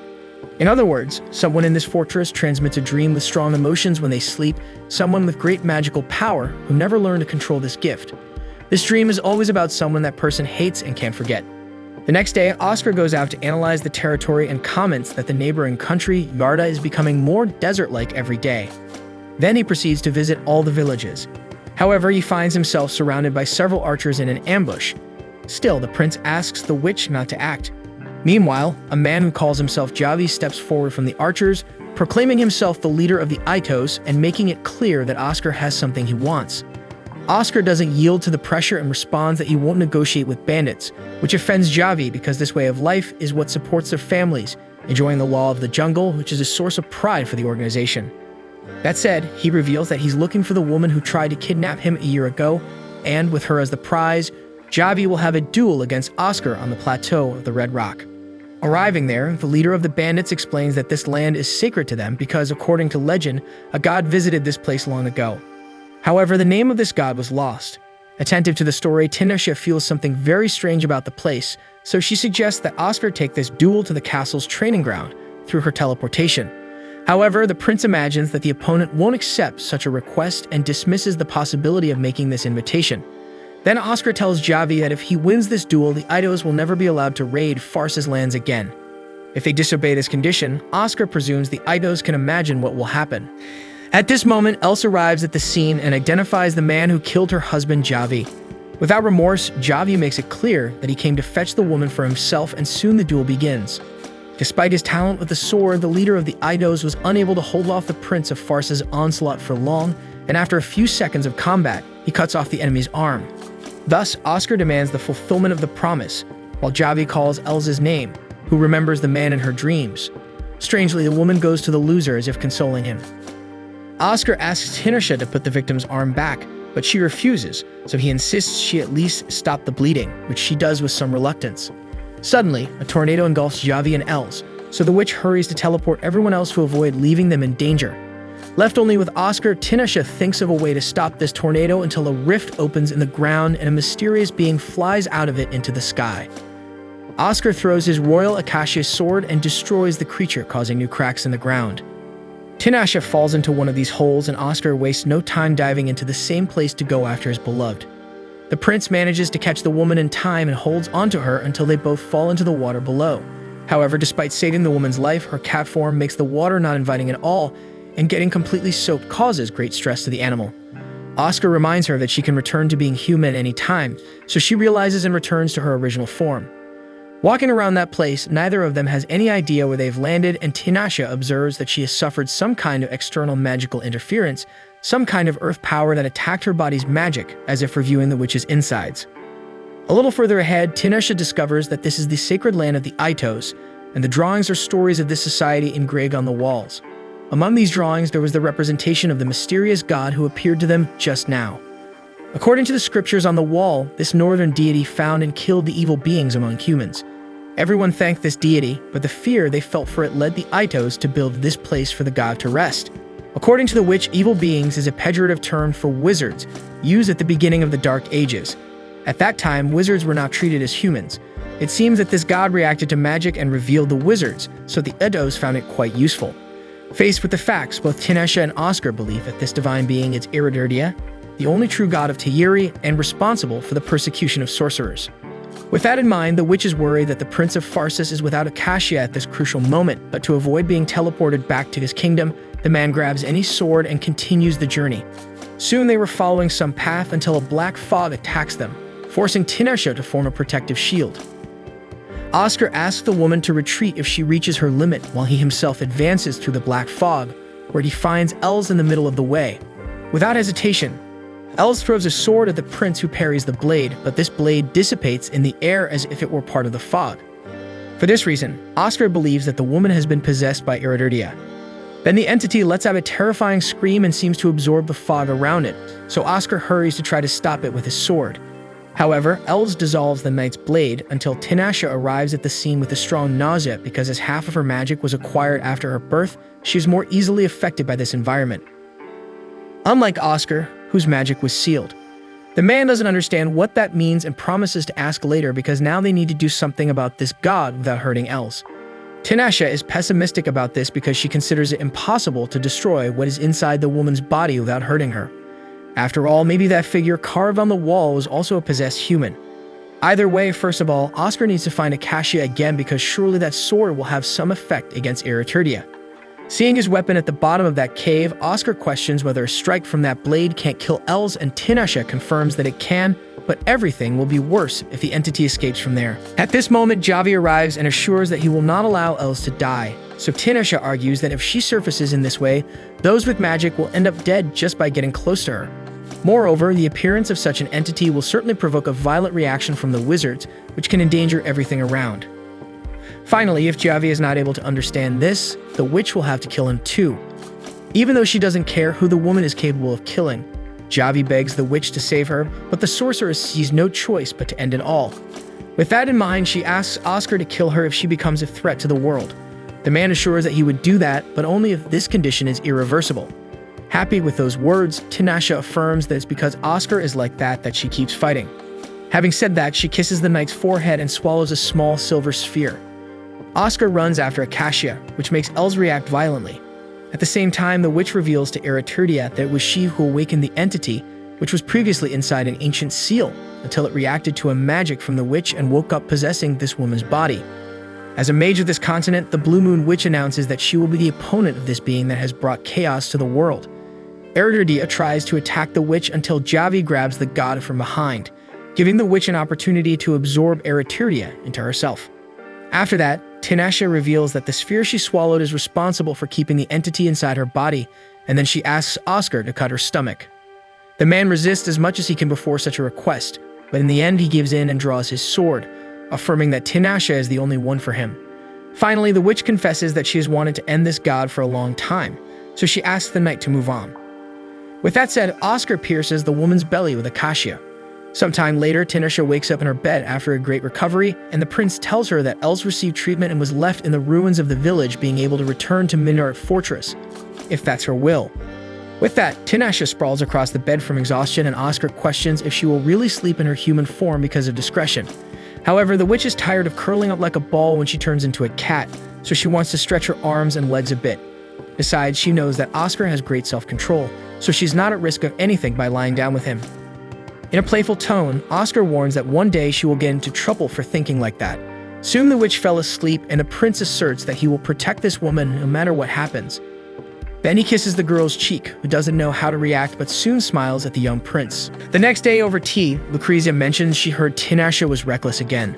In other words, someone in this fortress transmits a dream with strong emotions when they sleep, someone with great magical power who never learned to control this gift. This dream is always about someone that person hates and can't forget. The next day, Oscar goes out to analyze the territory and comments that the neighboring country, Yarda, is becoming more desert-like every day. Then he proceeds to visit all the villages. However, he finds himself surrounded by several archers in an ambush. Still, the prince asks the witch not to act. Meanwhile, a man who calls himself Javi steps forward from the archers, proclaiming himself the leader of the Itos and making it clear that Oscar has something he wants. Oscar doesn't yield to the pressure and responds that he won't negotiate with bandits, which offends Javi because this way of life is what supports their families, enjoying the law of the jungle, which is a source of pride for the organization. That said, he reveals that he's looking for the woman who tried to kidnap him a year ago, and with her as the prize, Javi will have a duel against Oscar on the plateau of the Red Rock. Arriving there, the leader of the bandits explains that this land is sacred to them because, according to legend, a god visited this place long ago. However, the name of this god was lost. Attentive to the story, Tinashe feels something very strange about the place, so she suggests that Oscar take this duel to the castle's training ground through her teleportation. However, the prince imagines that the opponent won't accept such a request and dismisses the possibility of making this invitation. Then Oscar tells Javi that if he wins this duel, the Itos will never be allowed to raid Fars's lands again. If they disobey this condition, Oscar presumes the Itos can imagine what will happen. At this moment, Else arrives at the scene and identifies the man who killed her husband, Javi. Without remorse, Javi makes it clear that he came to fetch the woman for himself, and soon the duel begins. Despite his talent with the sword, the leader of the Itos was unable to hold off the prince of Fars's onslaught for long, and after a few seconds of combat, he cuts off the enemy's arm. Thus, Oscar demands the fulfillment of the promise, while Javi calls Elsa's name, who remembers the man in her dreams. Strangely, the woman goes to the loser as if consoling him. Oscar asks Tinashe to put the victim's arm back, but she refuses, so he insists she at least stop the bleeding, which she does with some reluctance. Suddenly, a tornado engulfs Javi and Els, so the witch hurries to teleport everyone else to avoid leaving them in danger. Left only with Oscar, Tinashe thinks of a way to stop this tornado until a rift opens in the ground and a mysterious being flies out of it into the sky. Oscar throws his royal acacia sword and destroys the creature, causing new cracks in the ground. Tinashe falls into one of these holes, and Oscar wastes no time diving into the same place to go after his beloved. The prince manages to catch the woman in time and holds onto her until they both fall into the water below. However, despite saving the woman's life, her cat form makes the water not inviting at all, and getting completely soaked causes great stress to the animal. Oscar reminds her that she can return to being human at any time, so she realizes and returns to her original form. Walking around that place, neither of them has any idea where they've landed, and Tinashe observes that she has suffered some kind of external magical interference, some kind of earth power that attacked her body's magic, as if reviewing the witch's insides. A little further ahead, Tinashe discovers that this is the sacred land of the Itos, and the drawings are stories of this society engraved on the walls. Among these drawings, there was the representation of the mysterious god who appeared to them just now. According to the scriptures on the wall, this northern deity found and killed the evil beings among humans. Everyone thanked this deity, but the fear they felt for it led the Itos to build this place for the god to rest. According to the witch, evil beings is a pejorative term for wizards, used at the beginning of the Dark Ages. At that time, wizards were not treated as humans. It seems that this god reacted to magic and revealed the wizards, so the Itos found it quite useful. Faced with the facts, both Tinashe and Oscar believe that this divine being is Iridirdia, the only true god of Tayiri and responsible for the persecution of sorcerers. With that in mind, the witches worry that the Prince of Farsis is without Acacia at this crucial moment, but to avoid being teleported back to his kingdom, the man grabs any sword and continues the journey. Soon they were following some path until a black fog attacks them, forcing Tinashe to form a protective shield. Oscar asks the woman to retreat if she reaches her limit, while he himself advances through the black fog, where he finds Els in the middle of the way. Without hesitation, Els throws a sword at the prince, who parries the blade, but this blade dissipates in the air as if it were part of the fog. For this reason, Oscar believes that the woman has been possessed by Iridirdia. Then the entity lets out a terrifying scream and seems to absorb the fog around it, so Oscar hurries to try to stop it with his sword. However, Els dissolves the knight's blade until Tinashe arrives at the scene with a strong nausea because, as half of her magic was acquired after her birth, she is more easily affected by this environment. Unlike Oscar, whose magic was sealed. The man doesn't understand what that means and promises to ask later because now they need to do something about this god without hurting Els. Tinashe is pessimistic about this because she considers it impossible to destroy what is inside the woman's body without hurting her. After all, maybe that figure carved on the wall was also a possessed human. Either way, first of all, Oscar needs to find Acacia again because surely that sword will have some effect against Ereturdia. Seeing his weapon at the bottom of that cave, Oscar questions whether a strike from that blade can't kill Els, and Tinashe confirms that it can, but everything will be worse if the entity escapes from there. At this moment, Javi arrives and assures that he will not allow Els to die. So Tinashe argues that if she surfaces in this way, those with magic will end up dead just by getting close to her. Moreover, the appearance of such an entity will certainly provoke a violent reaction from the wizards, which can endanger everything around. Finally, if Javi is not able to understand this, the witch will have to kill him too. Even though she doesn't care who the woman is capable of killing, Javi begs the witch to save her, but the sorceress sees no choice but to end it all. With that in mind, she asks Oscar to kill her if she becomes a threat to the world. The man assures that he would do that, but only if this condition is irreversible. Happy with those words, Tinashe affirms that it's because Oscar is like that she keeps fighting. Having said that, she kisses the knight's forehead and swallows a small silver sphere. Oscar runs after Acacia, which makes Els react violently. At the same time, the witch reveals to Ereturdia that it was she who awakened the entity, which was previously inside an ancient seal, until it reacted to a magic from the witch and woke up possessing this woman's body. As a mage of this continent, the Blue Moon Witch announces that she will be the opponent of this being that has brought chaos to the world. Ereturdia tries to attack the witch until Javi grabs the god from behind, giving the witch an opportunity to absorb Ereturdia into herself. After that, Tinashe reveals that the sphere she swallowed is responsible for keeping the entity inside her body, and then she asks Oscar to cut her stomach. The man resists as much as he can before such a request, but in the end he gives in and draws his sword, affirming that Tinashe is the only one for him. Finally, the witch confesses that she has wanted to end this god for a long time, so she asks the knight to move on. With that said, Oscar pierces the woman's belly with Acacia. Sometime later, Tinashe wakes up in her bed after a great recovery, and the prince tells her that Els received treatment and was left in the ruins of the village, being able to return to Minart Fortress, if that's her will. With that, Tinashe sprawls across the bed from exhaustion, and Oscar questions if she will really sleep in her human form because of discretion. However, the witch is tired of curling up like a ball when she turns into a cat, so she wants to stretch her arms and legs a bit. Besides, she knows that Oscar has great self-control, so she's not at risk of anything by lying down with him. In a playful tone, Oscar warns that one day she will get into trouble for thinking like that. Soon the witch fell asleep, and the prince asserts that he will protect this woman no matter what happens. Then he kisses the girl's cheek, who doesn't know how to react but soon smiles at the young prince. The next day over tea, Lucrezia mentions she heard Tinashe was reckless again.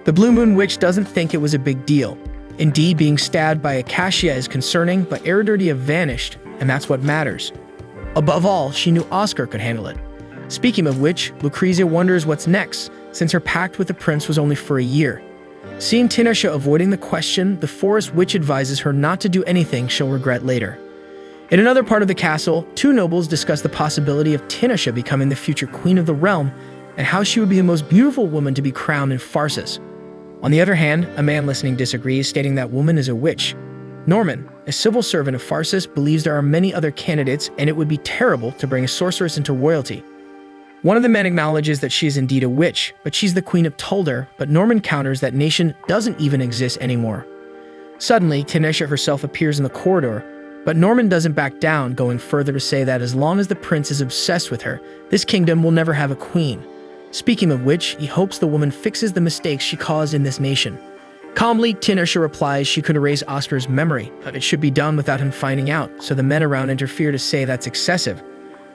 The Blue Moon Witch doesn't think it was a big deal. Indeed, being stabbed by Acacia is concerning, but Ereturdia vanished, and that's what matters. Above all, she knew Oscar could handle it. Speaking of which, Lucrezia wonders what's next, since her pact with the prince was only for a year. Seeing Tinashe avoiding the question, the forest witch advises her not to do anything she'll regret later. In another part of the castle, two nobles discuss the possibility of Tinashe becoming the future queen of the realm, and how she would be the most beautiful woman to be crowned in Pharsis. On the other hand, a man listening disagrees, stating that woman is a witch. Norman, a civil servant of Pharsis, believes there are many other candidates, and it would be terrible to bring a sorceress into royalty. One of the men acknowledges that she is indeed a witch, but she's the queen of Tuldar, but Norman counters that nation doesn't even exist anymore. Suddenly, Tinashe herself appears in the corridor, but Norman doesn't back down, going further to say that as long as the prince is obsessed with her, this kingdom will never have a queen. Speaking of which, he hopes the woman fixes the mistakes she caused in this nation. Calmly, Tinashe replies she could erase Oscar's memory, but it should be done without him finding out, so the men around interfere to say that's excessive.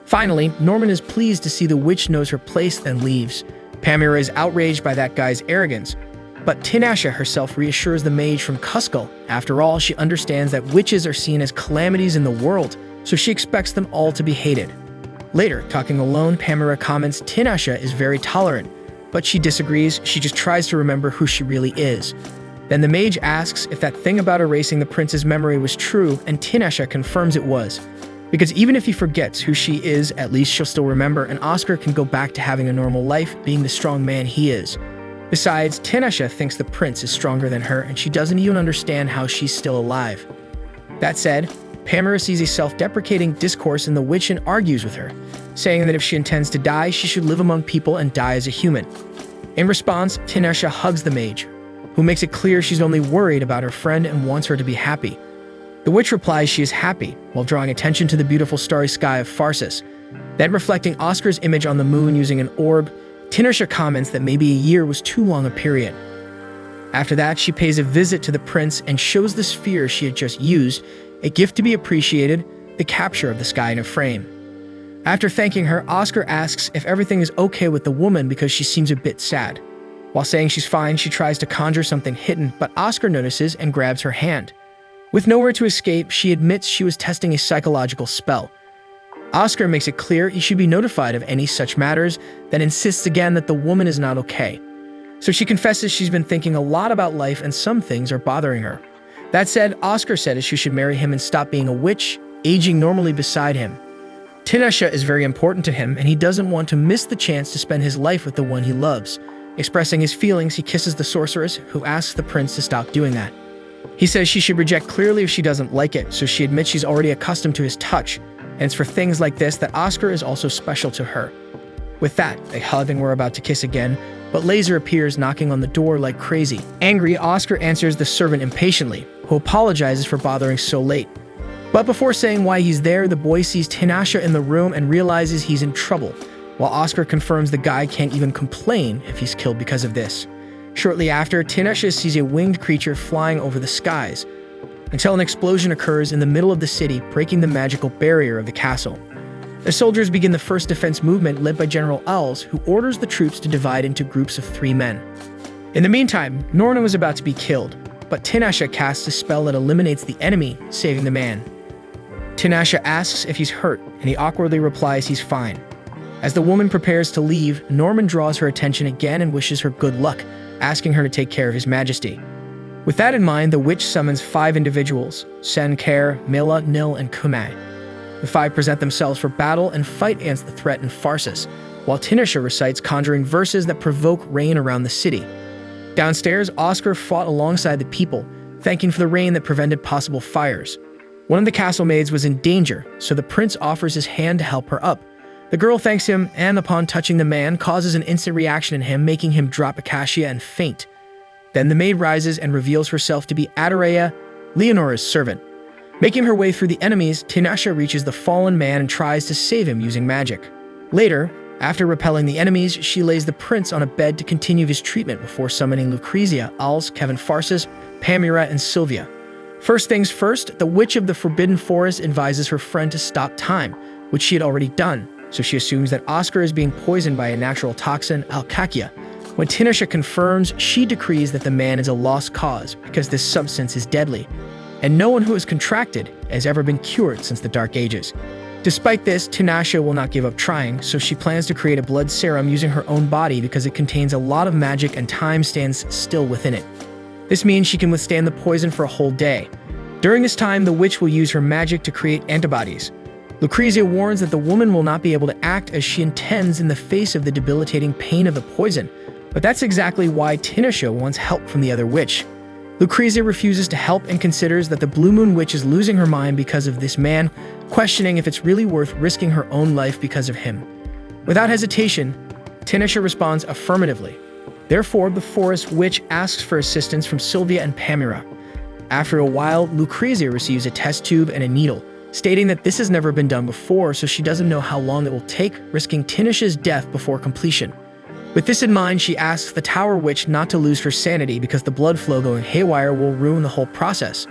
Finally, Norman is pleased to see the witch knows her place, then leaves. Pamira is outraged by that guy's arrogance, but Tinashe herself reassures the mage from Cuscal. After all, she understands that witches are seen as calamities in the world, so she expects them all to be hated. Later, talking alone, Pamira comments Tinashe is very tolerant, but she disagrees. She just tries to remember who she really is. Then the mage asks if that thing about erasing the prince's memory was true, and Tinashe confirms it was. Because even if he forgets who she is, at least she'll still remember, and Oscar can go back to having a normal life, being the strong man he is. Besides, Tinashe thinks the prince is stronger than her, and she doesn't even understand how she's still alive. That said, Pamira sees a self-deprecating discourse in the witch and argues with her, saying that if she intends to die, she should live among people and die as a human. In response, Tinashe hugs the mage, who makes it clear she's only worried about her friend and wants her to be happy. The witch replies she is happy, while drawing attention to the beautiful starry sky of Pharsis. Then reflecting Oscar's image on the moon using an orb, Tinasha comments that maybe a year was too long a period. After that, she pays a visit to the prince and shows the sphere she had just used, a gift to be appreciated, the capture of the sky in a frame. After thanking her, Oscar asks if everything is okay with the woman because she seems a bit sad. While saying she's fine, she tries to conjure something hidden, but Oscar notices and grabs her hand. With nowhere to escape, she admits she was testing a psychological spell. Oscar makes it clear he should be notified of any such matters, then insists again that the woman is not okay. So she confesses she's been thinking a lot about life and some things are bothering her. That said, Oscar said she should marry him and stop being a witch, aging normally beside him. Tinasha is very important to him, and he doesn't want to miss the chance to spend his life with the one he loves. Expressing his feelings, he kisses the sorceress, who asks the prince to stop doing that. He says she should reject clearly if she doesn't like it, so she admits she's already accustomed to his touch, and it's for things like this that Oscar is also special to her. With that, they hug and were about to kiss again, but Lazar appears knocking on the door like crazy. Angry, Oscar answers the servant impatiently, who apologizes for bothering so late. But before saying why he's there, the boy sees Tinasha in the room and realizes he's in trouble, while Oscar confirms the guy can't even complain if he's killed because of this. Shortly after, Tinasha sees a winged creature flying over the skies, until an explosion occurs in the middle of the city, breaking the magical barrier of the castle. The soldiers begin the first defense movement led by General Owls, who orders the troops to divide into groups of 3 men. In the meantime, Norna was about to be killed, but Tinasha casts a spell that eliminates the enemy, saving the man. Tinasha asks if he's hurt, and he awkwardly replies he's fine. As the woman prepares to leave, Norman draws her attention again and wishes her good luck, asking her to take care of His Majesty. With that in mind, the witch summons 5 individuals, Sen, Care, Mila, Nil, and Kumai. The 5 present themselves for battle and fight against the threat in Farsis, while Tinasha recites conjuring verses that provoke rain around the city. Downstairs, Oscar fought alongside the people, thanking for the rain that prevented possible fires. One of the castle maids was in danger, so the prince offers his hand to help her up. The girl thanks him, and upon touching the man, causes an instant reaction in him, making him drop Acacia and faint. Then the maid rises and reveals herself to be Adorea, Leonora's servant. Making her way through the enemies, Tinasha reaches the fallen man and tries to save him using magic. Later, after repelling the enemies, she lays the prince on a bed to continue his treatment before summoning Lucrezia, Als, Kevin Farsis, Pamira, and Sylvia. First things first, the Witch of the Forbidden Forest advises her friend to stop time, which she had already done, so she assumes that Oscar is being poisoned by a natural toxin, alcacia. When Tinasha confirms, she decrees that the man is a lost cause because this substance is deadly, and no one who has contracted has ever been cured since the Dark Ages. Despite this, Tinasha will not give up trying, so she plans to create a blood serum using her own body because it contains a lot of magic and time stands still within it. This means she can withstand the poison for a whole day. During this time, the witch will use her magic to create antibodies. Lucrezia warns that the woman will not be able to act as she intends in the face of the debilitating pain of the poison, but that's exactly why Tinasha wants help from the other witch. Lucrezia refuses to help and considers that the Blue Moon Witch is losing her mind because of this man, questioning if it's really worth risking her own life because of him. Without hesitation, Tinasha responds affirmatively. Therefore, the Forest Witch asks for assistance from Sylvia and Pamira. After a while, Lucrezia receives a test tube and a needle, stating that this has never been done before, so she doesn't know how long it will take, risking Tinasha's death before completion. With this in mind, she asks the Tower Witch not to lose her sanity because the blood flow going haywire will ruin the whole process.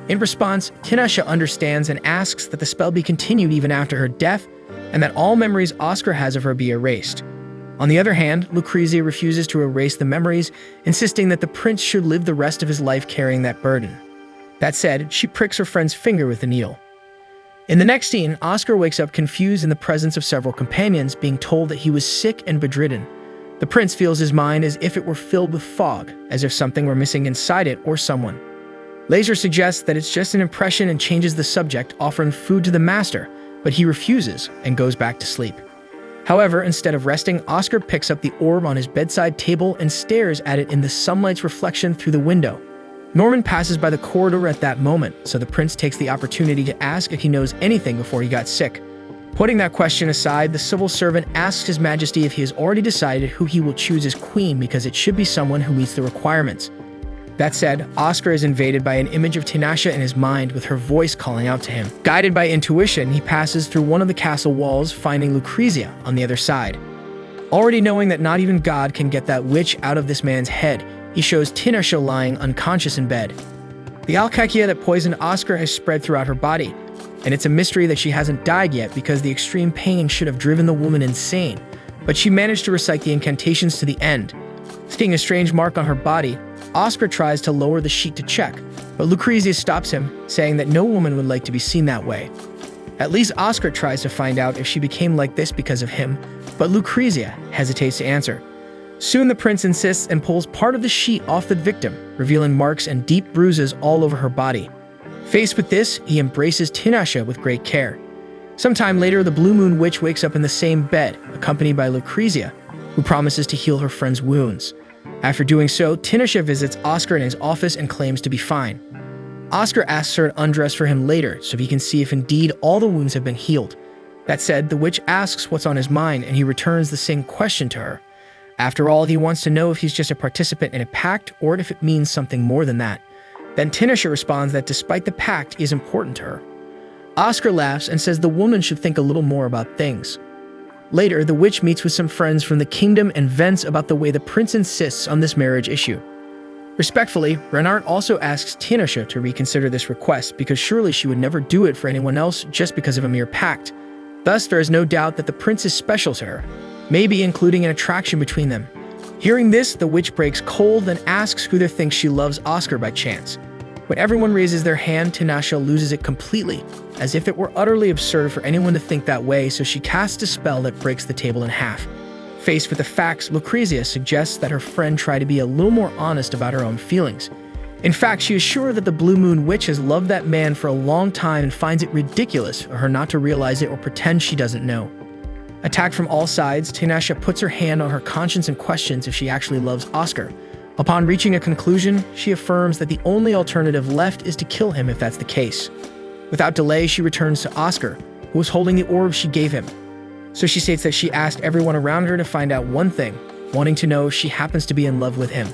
In response, Tinasha understands and asks that the spell be continued even after her death, and that all memories Oscar has of her be erased. On the other hand, Lucrezia refuses to erase the memories, insisting that the prince should live the rest of his life carrying that burden. That said, she pricks her friend's finger with the needle. In the next scene, Oscar wakes up confused in the presence of several companions, being told that he was sick and bedridden. The prince feels his mind as if it were filled with fog, as if something were missing inside it or someone. Lazar suggests that it's just an impression and changes the subject, offering food to the master, but he refuses and goes back to sleep. However, instead of resting, Oscar picks up the orb on his bedside table and stares at it in the sunlight's reflection through the window. Norman passes by the corridor at that moment, so the prince takes the opportunity to ask if he knows anything before he got sick. Putting that question aside, the civil servant asks His Majesty if he has already decided who he will choose as queen because it should be someone who meets the requirements. That said, Oscar is invaded by an image of Tinasha in his mind with her voice calling out to him. Guided by intuition, he passes through one of the castle walls, finding Lucrezia on the other side. Already knowing that not even God can get that witch out of this man's head, he shows Tinashe lying unconscious in bed. The alkakia that poisoned Oscar has spread throughout her body, and it's a mystery that she hasn't died yet because the extreme pain should have driven the woman insane, but she managed to recite the incantations to the end. Seeing a strange mark on her body, Oscar tries to lower the sheet to check, but Lucrezia stops him, saying that no woman would like to be seen that way. At least Oscar tries to find out if she became like this because of him, but Lucrezia hesitates to answer. Soon the prince insists and pulls part of the sheet off the victim, revealing marks and deep bruises all over her body. Faced with this, he embraces Tinashe with great care. Sometime later, the Blue Moon Witch wakes up in the same bed, accompanied by Lucrezia, who promises to heal her friend's wounds. After doing so, Tinashe visits Oscar in his office and claims to be fine. Oscar asks her to undress for him later so he can see if indeed all the wounds have been healed. That said, the witch asks what's on his mind and he returns the same question to her. After all, he wants to know if he's just a participant in a pact or if it means something more than that. Then Tinashe responds that despite the pact, he is important to her. Oscar laughs and says the woman should think a little more about things. Later, the witch meets with some friends from the kingdom and vents about the way the prince insists on this marriage issue. Respectfully, Renard also asks Tinashe to reconsider this request because surely she would never do it for anyone else just because of a mere pact. Thus, there is no doubt that the prince is special to her, maybe including an attraction between them. Hearing this, the witch breaks cold and asks who there thinks she loves Oscar by chance. When everyone raises their hand, Tinashe loses it completely, as if it were utterly absurd for anyone to think that way, so she casts a spell that breaks the table in half. Faced with the facts, Lucrezia suggests that her friend try to be a little more honest about her own feelings. In fact, she is sure that the Blue Moon Witch has loved that man for a long time and finds it ridiculous for her not to realize it or pretend she doesn't know. Attacked from all sides, Tinashe puts her hand on her conscience and questions if she actually loves Oscar. Upon reaching a conclusion, she affirms that the only alternative left is to kill him if that's the case. Without delay, she returns to Oscar, who was holding the orb she gave him. So she states that she asked everyone around her to find out one thing, wanting to know if she happens to be in love with him.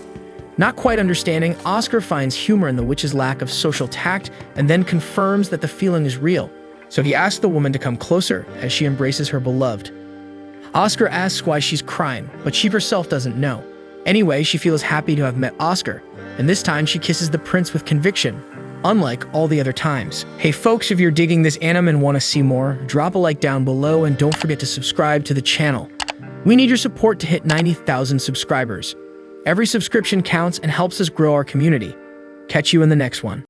Not quite understanding, Oscar finds humor in the witch's lack of social tact and then confirms that the feeling is real. So he asks the woman to come closer as she embraces her beloved. Oscar asks why she's crying, but she herself doesn't know. Anyway, she feels happy to have met Oscar, and this time she kisses the prince with conviction, unlike all the other times. Hey folks, if you're digging this anime and want to see more, drop a like down below and don't forget to subscribe to the channel. We need your support to hit 90,000 subscribers. Every subscription counts and helps us grow our community. Catch you in the next one.